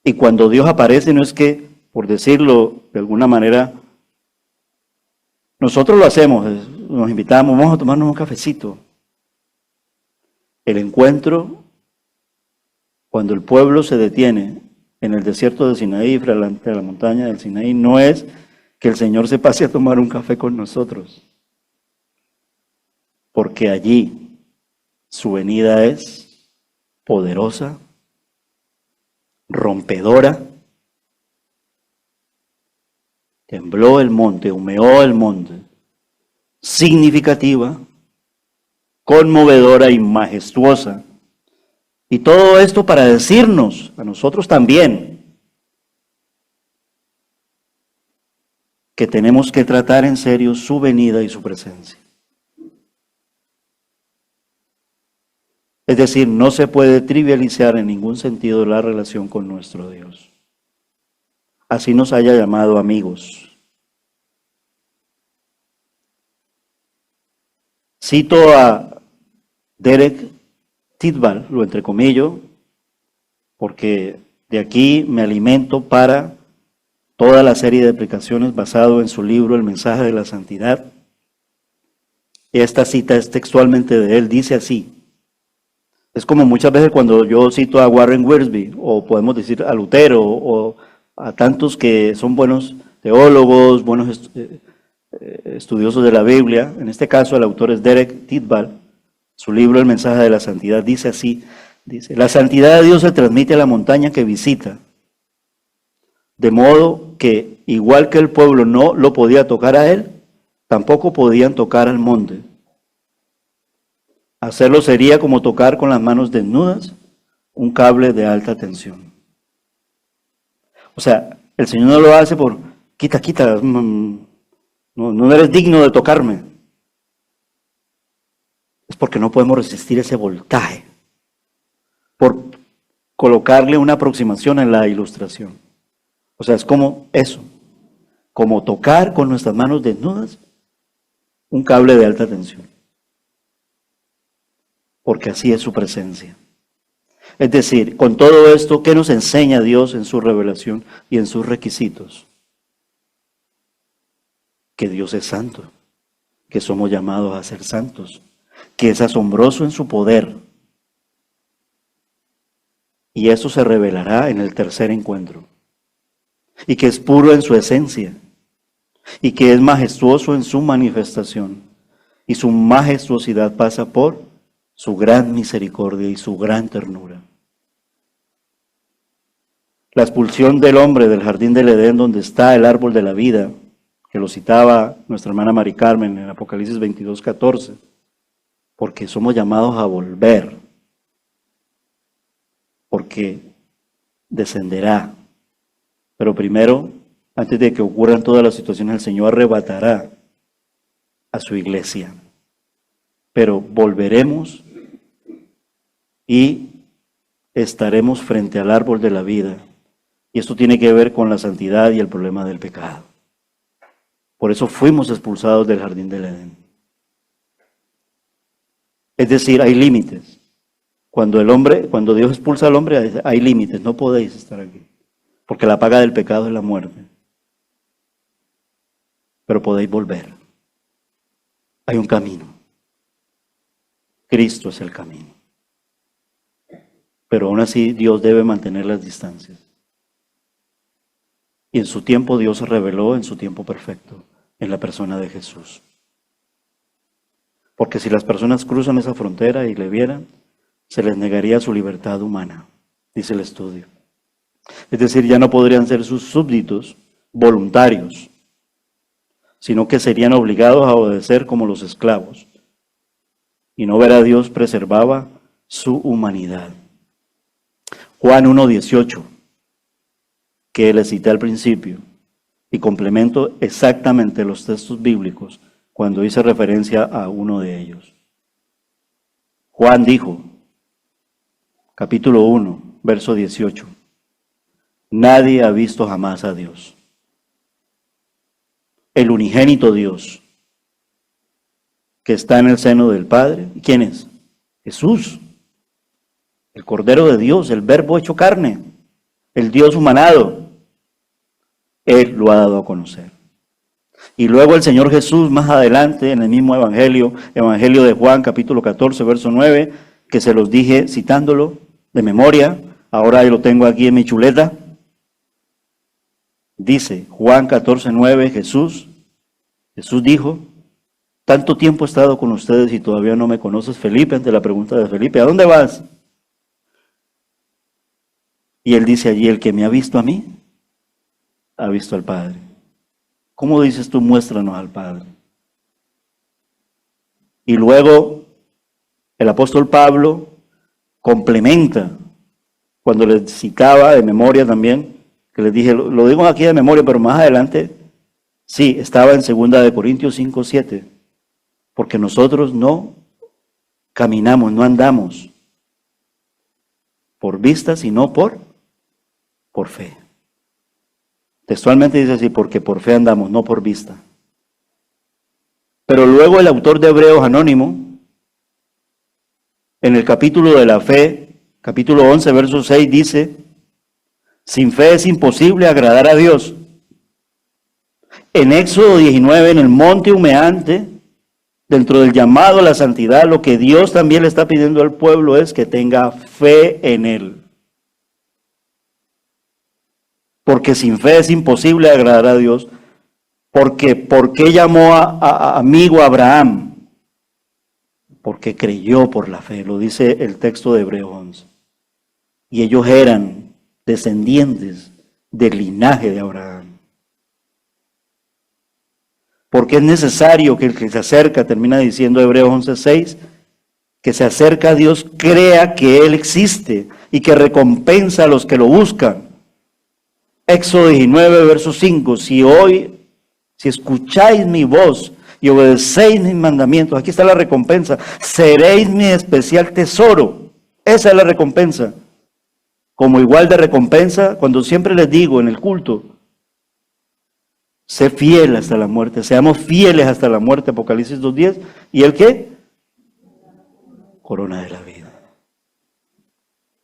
Y cuando Dios aparece no es que, por decirlo de alguna manera, nosotros lo hacemos, nos invitamos, vamos a tomarnos un cafecito. El encuentro cuando el pueblo se detiene en el desierto de Sinaí, frente a la montaña del Sinaí, no es que el Señor se pase a tomar un café con nosotros, porque allí su venida es poderosa, rompedora. Tembló el monte, humeó el monte, significativa, conmovedora y majestuosa. Y todo esto para decirnos, a nosotros también, que tenemos que tratar en serio su venida y su presencia. Es decir, no se puede trivializar en ningún sentido la relación con nuestro Dios. Así nos haya llamado amigos. Cito a Derek Tidball, lo entrecomillo, porque de aquí me alimento para toda la serie de aplicaciones basado en su libro El mensaje de la santidad. Esta cita es textualmente de él, dice así. Es como muchas veces cuando yo cito a Warren Wiersbe, o podemos decir a Lutero, o a tantos que son buenos teólogos, buenos estudiosos de la Biblia. En este caso el autor es Derek Tidball. Su libro El mensaje de la santidad dice así, dice: la santidad de Dios se transmite a la montaña que visita, de modo que igual que el pueblo no lo podía tocar a él, tampoco podían tocar al monte. Hacerlo sería como tocar con las manos desnudas un cable de alta tensión. O sea, el Señor no lo hace por quita, no eres digno de tocarme. Es porque no podemos resistir ese voltaje, por colocarle una aproximación en la ilustración. O sea, es como eso, como tocar con nuestras manos desnudas un cable de alta tensión. Porque así es su presencia. Es decir, con todo esto, ¿qué nos enseña Dios en su revelación y en sus requisitos? Que Dios es santo, que somos llamados a ser santos, que es asombroso en su poder. Y eso se revelará en el tercer encuentro. Y que es puro en su esencia. Y que es majestuoso en su manifestación. Y su majestuosidad pasa por su gran misericordia y su gran ternura. La expulsión del hombre del jardín del Edén, donde está el árbol de la vida, que lo citaba nuestra hermana Mari Carmen en Apocalipsis 22:14, porque somos llamados a volver, porque descenderá. Pero primero, antes de que ocurran todas las situaciones, el Señor arrebatará a su iglesia. Pero volveremos y estaremos frente al árbol de la vida. Y esto tiene que ver con la santidad y el problema del pecado. Por eso fuimos expulsados del jardín del Edén. Es decir, hay límites. Cuando Dios expulsa al hombre, hay límites, no podéis estar aquí. Porque la paga del pecado es la muerte. Pero podéis volver. Hay un camino. Cristo es el camino. Pero aún así Dios debe mantener las distancias. Y en su tiempo Dios se reveló en su tiempo perfecto, en la persona de Jesús. Porque si las personas cruzan esa frontera y le vieran, se les negaría su libertad humana, dice el estudio. Es decir, ya no podrían ser sus súbditos voluntarios, sino que serían obligados a obedecer como los esclavos. Y no ver a Dios preservaba su humanidad. Juan 1:18, que le cité al principio, y complemento exactamente los textos bíblicos cuando hice referencia a uno de ellos. Juan dijo, capítulo 1, verso 18, nadie ha visto jamás a Dios. El unigénito Dios, que está en el seno del Padre. ¿Quién es? Jesús, el Cordero de Dios, el Verbo hecho carne, el Dios humanado. Él lo ha dado a conocer. Y luego el Señor Jesús, más adelante, en el mismo Evangelio de Juan, capítulo 14, verso 9, que se los dije citándolo de memoria, Ahora lo tengo aquí en mi chuleta. Dice Juan 14:9, Jesús dijo, tanto tiempo he estado con ustedes y todavía no me conoces, Felipe, ante la pregunta de Felipe, ¿a dónde vas? Y él dice allí, el que me ha visto a mí, ha visto al Padre. ¿Cómo dices tú, muéstranos al Padre? Y luego el apóstol Pablo complementa, cuando les citaba de memoria también, que les dije, lo digo aquí de memoria, pero más adelante, sí, estaba en 2 Corintios 5:7, porque nosotros no caminamos, no andamos por vista, sino por fe. Textualmente dice así, porque por fe andamos, no por vista. Pero luego el autor de Hebreos Anónimo, en el capítulo de la fe, capítulo 11, verso 6, dice, sin fe es imposible agradar a Dios. En Éxodo 19, en el monte humeante, dentro del llamado a la santidad, lo que Dios también le está pidiendo al pueblo es que tenga fe en Él. Porque sin fe es imposible agradar a Dios. Porque, ¿por qué llamó a amigo a Abraham? Porque creyó por la fe, lo dice el texto de Hebreos 11. Y ellos eran descendientes del linaje de Abraham. Porque es necesario que el que se acerca, termina diciendo Hebreos 11:6, que se acerca a Dios crea que Él existe y que recompensa a los que lo buscan. Éxodo 19, verso 5, si escucháis mi voz y obedecéis mis mandamientos, aquí está la recompensa, seréis mi especial tesoro. Esa es la recompensa. Como igual de recompensa, cuando siempre les digo en el culto, sé fiel hasta la muerte, seamos fieles hasta la muerte, Apocalipsis 2:10, ¿y el qué? Corona de la vida.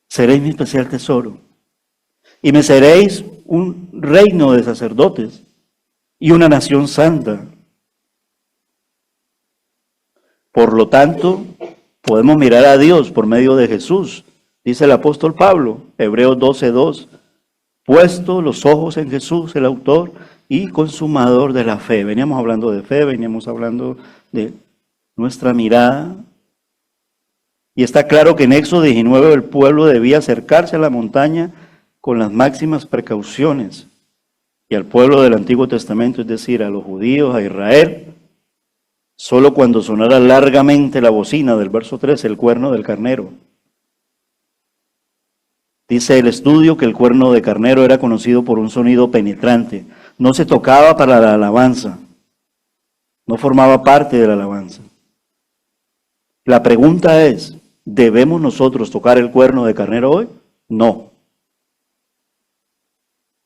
Seréis mi especial tesoro. Y me seréis un reino de sacerdotes y una nación santa. Por lo tanto, podemos mirar a Dios por medio de Jesús. Dice el apóstol Pablo, Hebreos 12:2, puesto los ojos en Jesús, el autor y consumador de la fe. Veníamos hablando de fe, veníamos hablando de nuestra mirada. Y está claro que en Éxodo 19 el pueblo debía acercarse a la montaña con las máximas precauciones. Y al pueblo del Antiguo Testamento, es decir, a los judíos, a Israel, solo cuando sonara largamente la bocina del verso 13, el cuerno del carnero. Dice el estudio que el cuerno de carnero era conocido por un sonido penetrante. No se tocaba para la alabanza. No formaba parte de la alabanza. La pregunta es, ¿debemos nosotros tocar el cuerno de carnero hoy? No.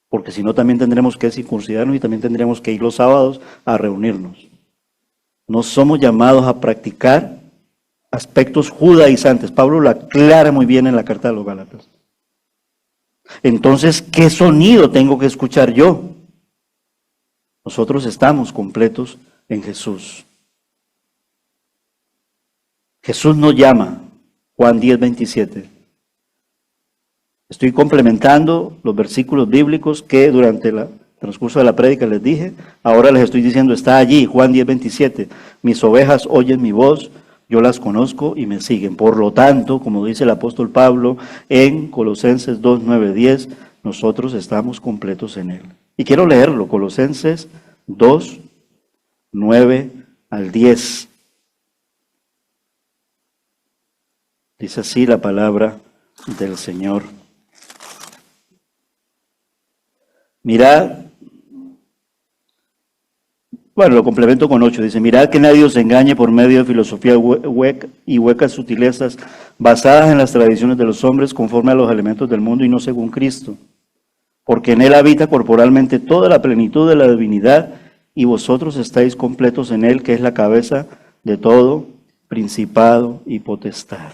Porque si no también tendremos que circuncidarnos y también tendremos que ir los sábados a reunirnos. No somos llamados a practicar aspectos judaizantes. Pablo lo aclara muy bien en la carta de los Gálatas. Entonces, ¿qué sonido tengo que escuchar yo? Nosotros estamos completos en Jesús. Jesús nos llama, Juan 10:27. Estoy complementando los versículos bíblicos que durante el transcurso de la prédica les dije. Ahora les estoy diciendo, está allí, Juan 10:27. Mis ovejas oyen mi voz, yo las conozco y me siguen. Por lo tanto, como dice el apóstol Pablo en Colosenses 2:9-10, nosotros estamos completos en Él. Y quiero leerlo, Colosenses 2:9-10. Dice así la palabra del Señor. Mirad, bueno, lo complemento con 8, dice, mirad que nadie os engañe por medio de filosofía y huecas sutilezas basadas en las tradiciones de los hombres conforme a los elementos del mundo y no según Cristo, porque en Él habita corporalmente toda la plenitud de la divinidad y vosotros estáis completos en Él, que es la cabeza de todo principado y potestad.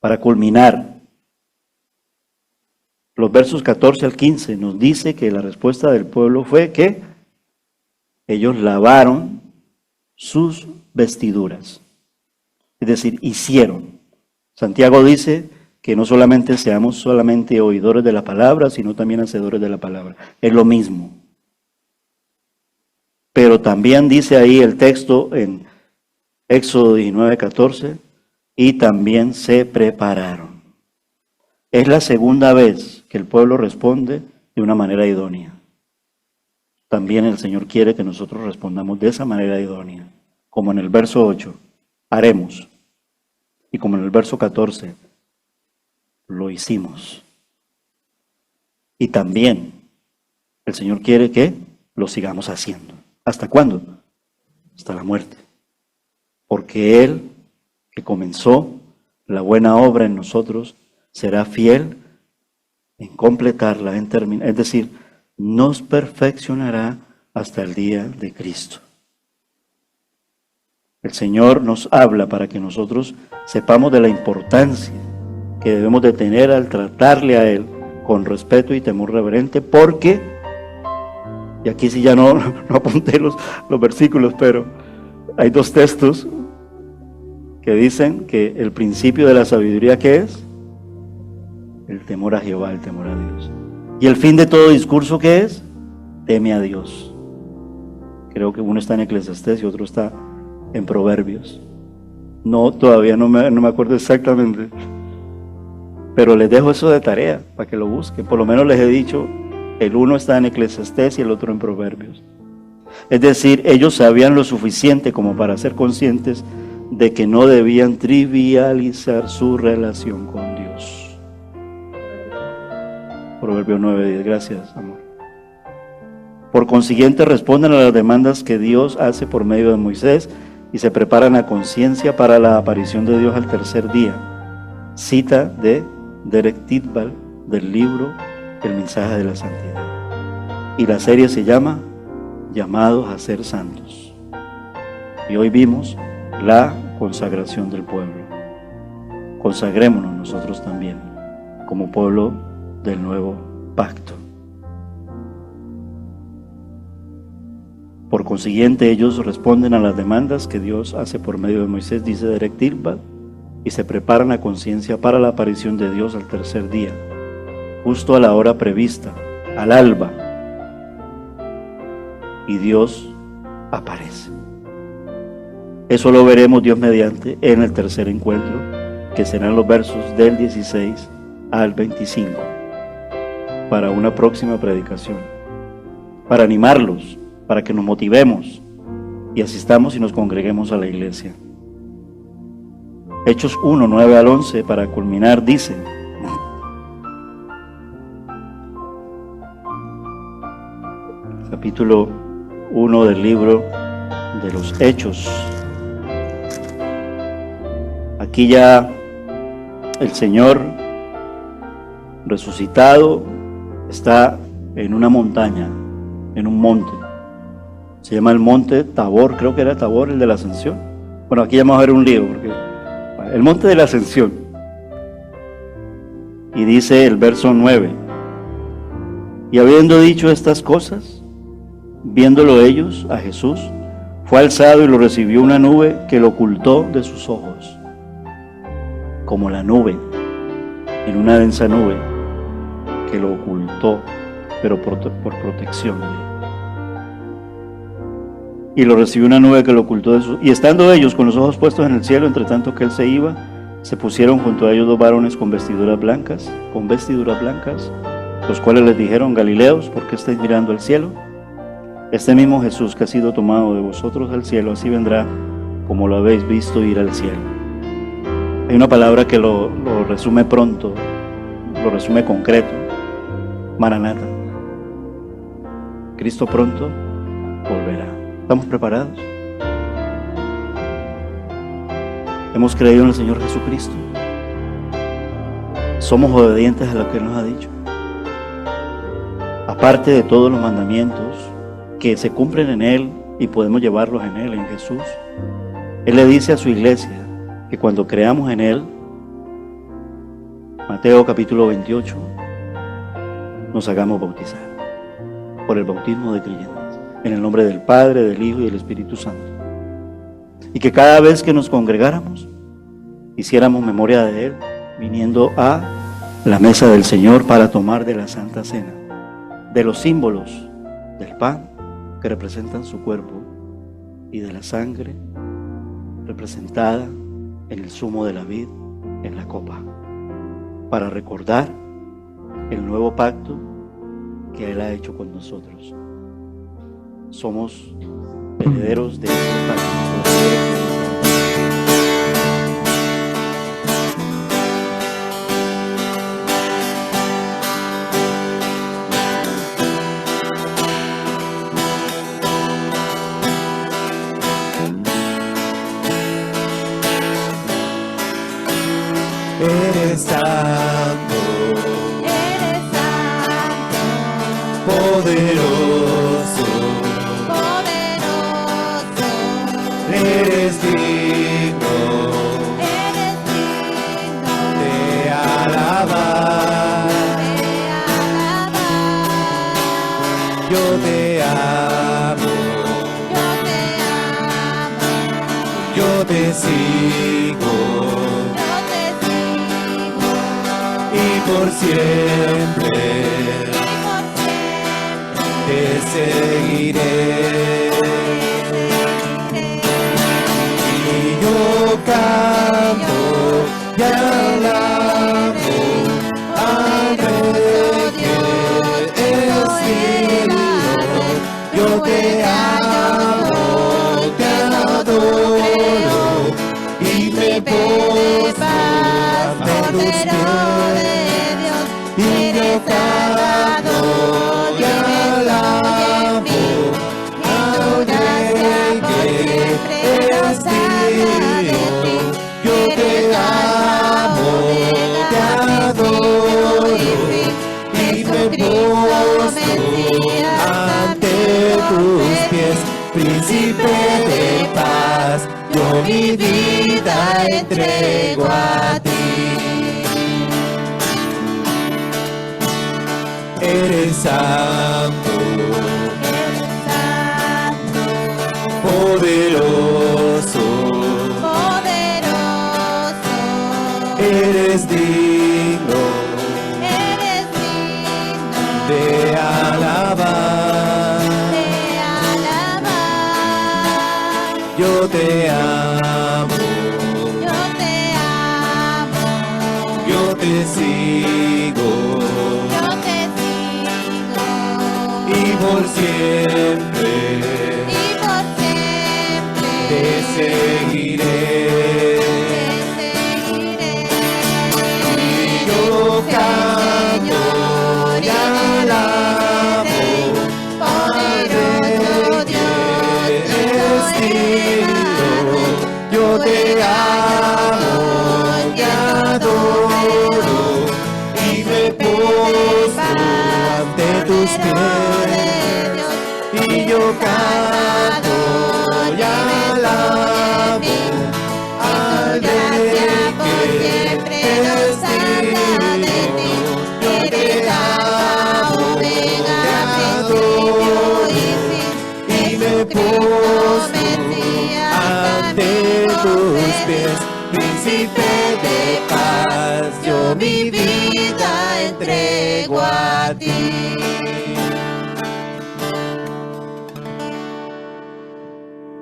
Para culminar, los versos 14 al 15 nos dice que la respuesta del pueblo fue que ellos lavaron sus vestiduras. Es decir, hicieron. Santiago dice que no solamente seamos solamente oidores de la palabra, sino también hacedores de la palabra. Es lo mismo. Pero también dice ahí el texto en Éxodo 19:14, y también se prepararon. Es la segunda vez que el pueblo responde de una manera idónea. También el Señor quiere que nosotros respondamos de esa manera idónea, como en el verso 8, haremos, y como en el verso 14, lo hicimos. Y también el Señor quiere que lo sigamos haciendo. ¿Hasta cuándo? Hasta la muerte. Porque Él, que comenzó la buena obra en nosotros, será fiel en completarla, en terminar, es decir, nos perfeccionará hasta el día de Cristo. El Señor nos habla para que nosotros sepamos de la importancia que debemos de tener al tratarle a Él con respeto y temor reverente, porque, y aquí sí ya no apunté los versículos, pero hay dos textos que dicen que el principio de la sabiduría, ¿qué es? El temor a Jehová, el temor a Dios. Y el fin de todo discurso, ¿qué es? Teme a Dios. Creo que uno está en Eclesiastés y otro está en Proverbios. No, todavía no me acuerdo exactamente. Pero les dejo eso de tarea para que lo busquen. Por lo menos les he dicho, el uno está en Eclesiastés y el otro en Proverbios. Es decir, ellos sabían lo suficiente como para ser conscientes de que no debían trivializar su relación con Dios. Proverbios 9:10, gracias, amor. Por consiguiente, responden a las demandas que Dios hace por medio de Moisés y se preparan a conciencia para la aparición de Dios al tercer día. Cita de Derek Tidball del libro El mensaje de la santidad. Y la serie se llama Llamados a ser santos. Y hoy vimos la consagración del pueblo. Consagrémonos nosotros también como pueblo del nuevo pacto. Por consiguiente, ellos responden a las demandas que Dios hace por medio de Moisés, dice Derek Tidball, y se preparan a conciencia para la aparición de Dios al tercer día, justo a la hora prevista, al alba, y Dios aparece. Eso lo veremos, Dios mediante, en el tercer encuentro, que serán los versos del 16 al 25, para una próxima predicación, para animarlos, para que nos motivemos y asistamos y nos congreguemos a la iglesia. Hechos 1, 9 al 11, para culminar, dice: capítulo 1 del libro de los Hechos. Aquí ya el Señor resucitado está en una montaña, en un monte. Se llama el monte Tabor, creo que era Tabor, el de la Ascensión. Bueno, aquí ya vamos a ver un lío, porque el monte de la Ascensión. Y dice el verso 9: y habiendo dicho estas cosas, viéndolo ellos a Jesús, fue alzado y lo recibió una nube que lo ocultó de sus ojos. Como la nube, en una densa nube que lo ocultó, pero por protección. Y lo recibió una nube que lo ocultó de sus ojos. Y estando ellos con los ojos puestos en el cielo, entre tanto que él se iba, se pusieron junto a ellos dos varones con vestiduras blancas, los cuales les dijeron: Galileos, ¿por qué estáis mirando al cielo? Este mismo Jesús que ha sido tomado de vosotros al cielo, así vendrá como lo habéis visto ir al cielo. Hay una palabra que lo resume pronto, lo resume concreto: Maranata. Cristo pronto volverá. ¿Estamos preparados? ¿Hemos creído en el Señor Jesucristo? ¿Somos obedientes a lo que Él nos ha dicho? Aparte de todos los mandamientos que se cumplen en Él y podemos llevarlos en Él, en Jesús, Él le dice a su iglesia que cuando creamos en Él, Mateo capítulo 28, nos hagamos bautizar por el bautismo de creyentes, en el nombre del Padre, del Hijo y del Espíritu Santo. Y que cada vez que nos congregáramos, hiciéramos memoria de Él, viniendo a la mesa del Señor para tomar de la Santa Cena, de los símbolos del pan que representan su cuerpo y de la sangre representada en el zumo de la vid, en la copa, para recordar el nuevo pacto que Él ha hecho con nosotros. Somos herederos de este pacto. Eres santo, poderoso, eres digno de alabar. Yo te amo, yo te sigo y por siempre te seguiré. Y yo canto y alabo al Rey que es digno. Yo te amo, te adoro y me postro ante tus pies. Y yo canto y alabo al Rey que es digno. Yo te amo, te adoro y me postro ante tus pies. Príncipe de paz, yo mi vida entrego a ti. Eres santo, poderoso, eres digno de alabar. Yo te amo, yo te sigo y por siempre te seguiré. Y yo canto y alabo al Rey que es digno. Yo te amo, te adoro y me postro ante tus pies. Y yo canto y alabo al Rey que es digno. Yo te amo, te adoro y me postro ante tus pies. Príncipe de paz, yo mi vida entrego a ti.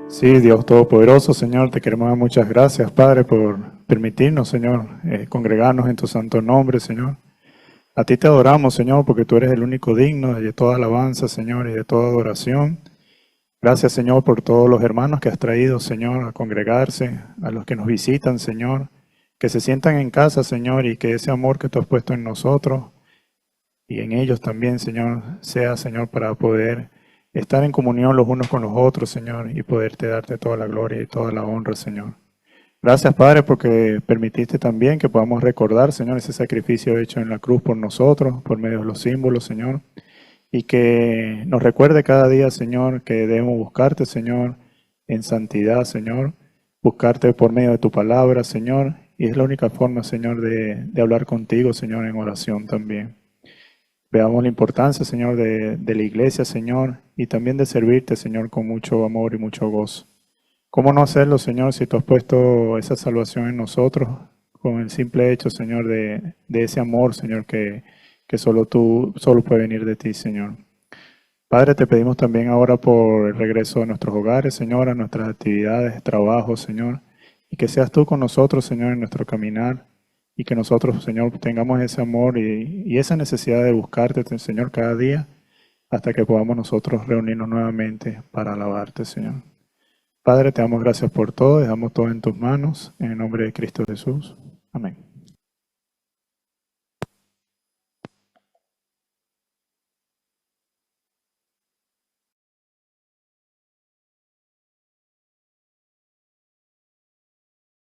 Sí, Dios Todopoderoso, Señor, te queremos dar muchas gracias, Padre, por permitirnos, Señor, congregarnos en tu santo nombre, Señor. A ti te adoramos, Señor, porque tú eres el único digno de toda alabanza, Señor, y de toda adoración. Gracias, Señor, por todos los hermanos que has traído, Señor, a congregarse, a los que nos visitan, Señor, que se sientan en casa, Señor, y que ese amor que tú has puesto en nosotros y en ellos también, Señor, sea, Señor, para poder estar en comunión los unos con los otros, Señor, y poderte darte toda la gloria y toda la honra, Señor. Gracias, Padre, porque permitiste también que podamos recordar, Señor, ese sacrificio hecho en la cruz por nosotros, por medio de los símbolos, Señor, y que nos recuerde cada día, Señor, que debemos buscarte, Señor, en santidad, Señor, buscarte por medio de tu palabra, Señor, y es la única forma, Señor, de hablar contigo, Señor, en oración también. Veamos la importancia, Señor, de la iglesia, Señor, y también de servirte, Señor, con mucho amor y mucho gozo. ¿Cómo no hacerlo, Señor, si tú has puesto esa salvación en nosotros con el simple hecho, Señor, de ese amor, Señor, que solo puede venir de ti, Señor. Padre, te pedimos también ahora por el regreso a nuestros hogares, Señor, a nuestras actividades, trabajo, Señor, y que seas tú con nosotros, Señor, en nuestro caminar, y que nosotros, Señor, tengamos ese amor y esa necesidad de buscarte, Señor, cada día, hasta que podamos nosotros reunirnos nuevamente para alabarte, Señor. Padre, te damos gracias por todo, dejamos todo en tus manos, en el nombre de Cristo Jesús. Amén.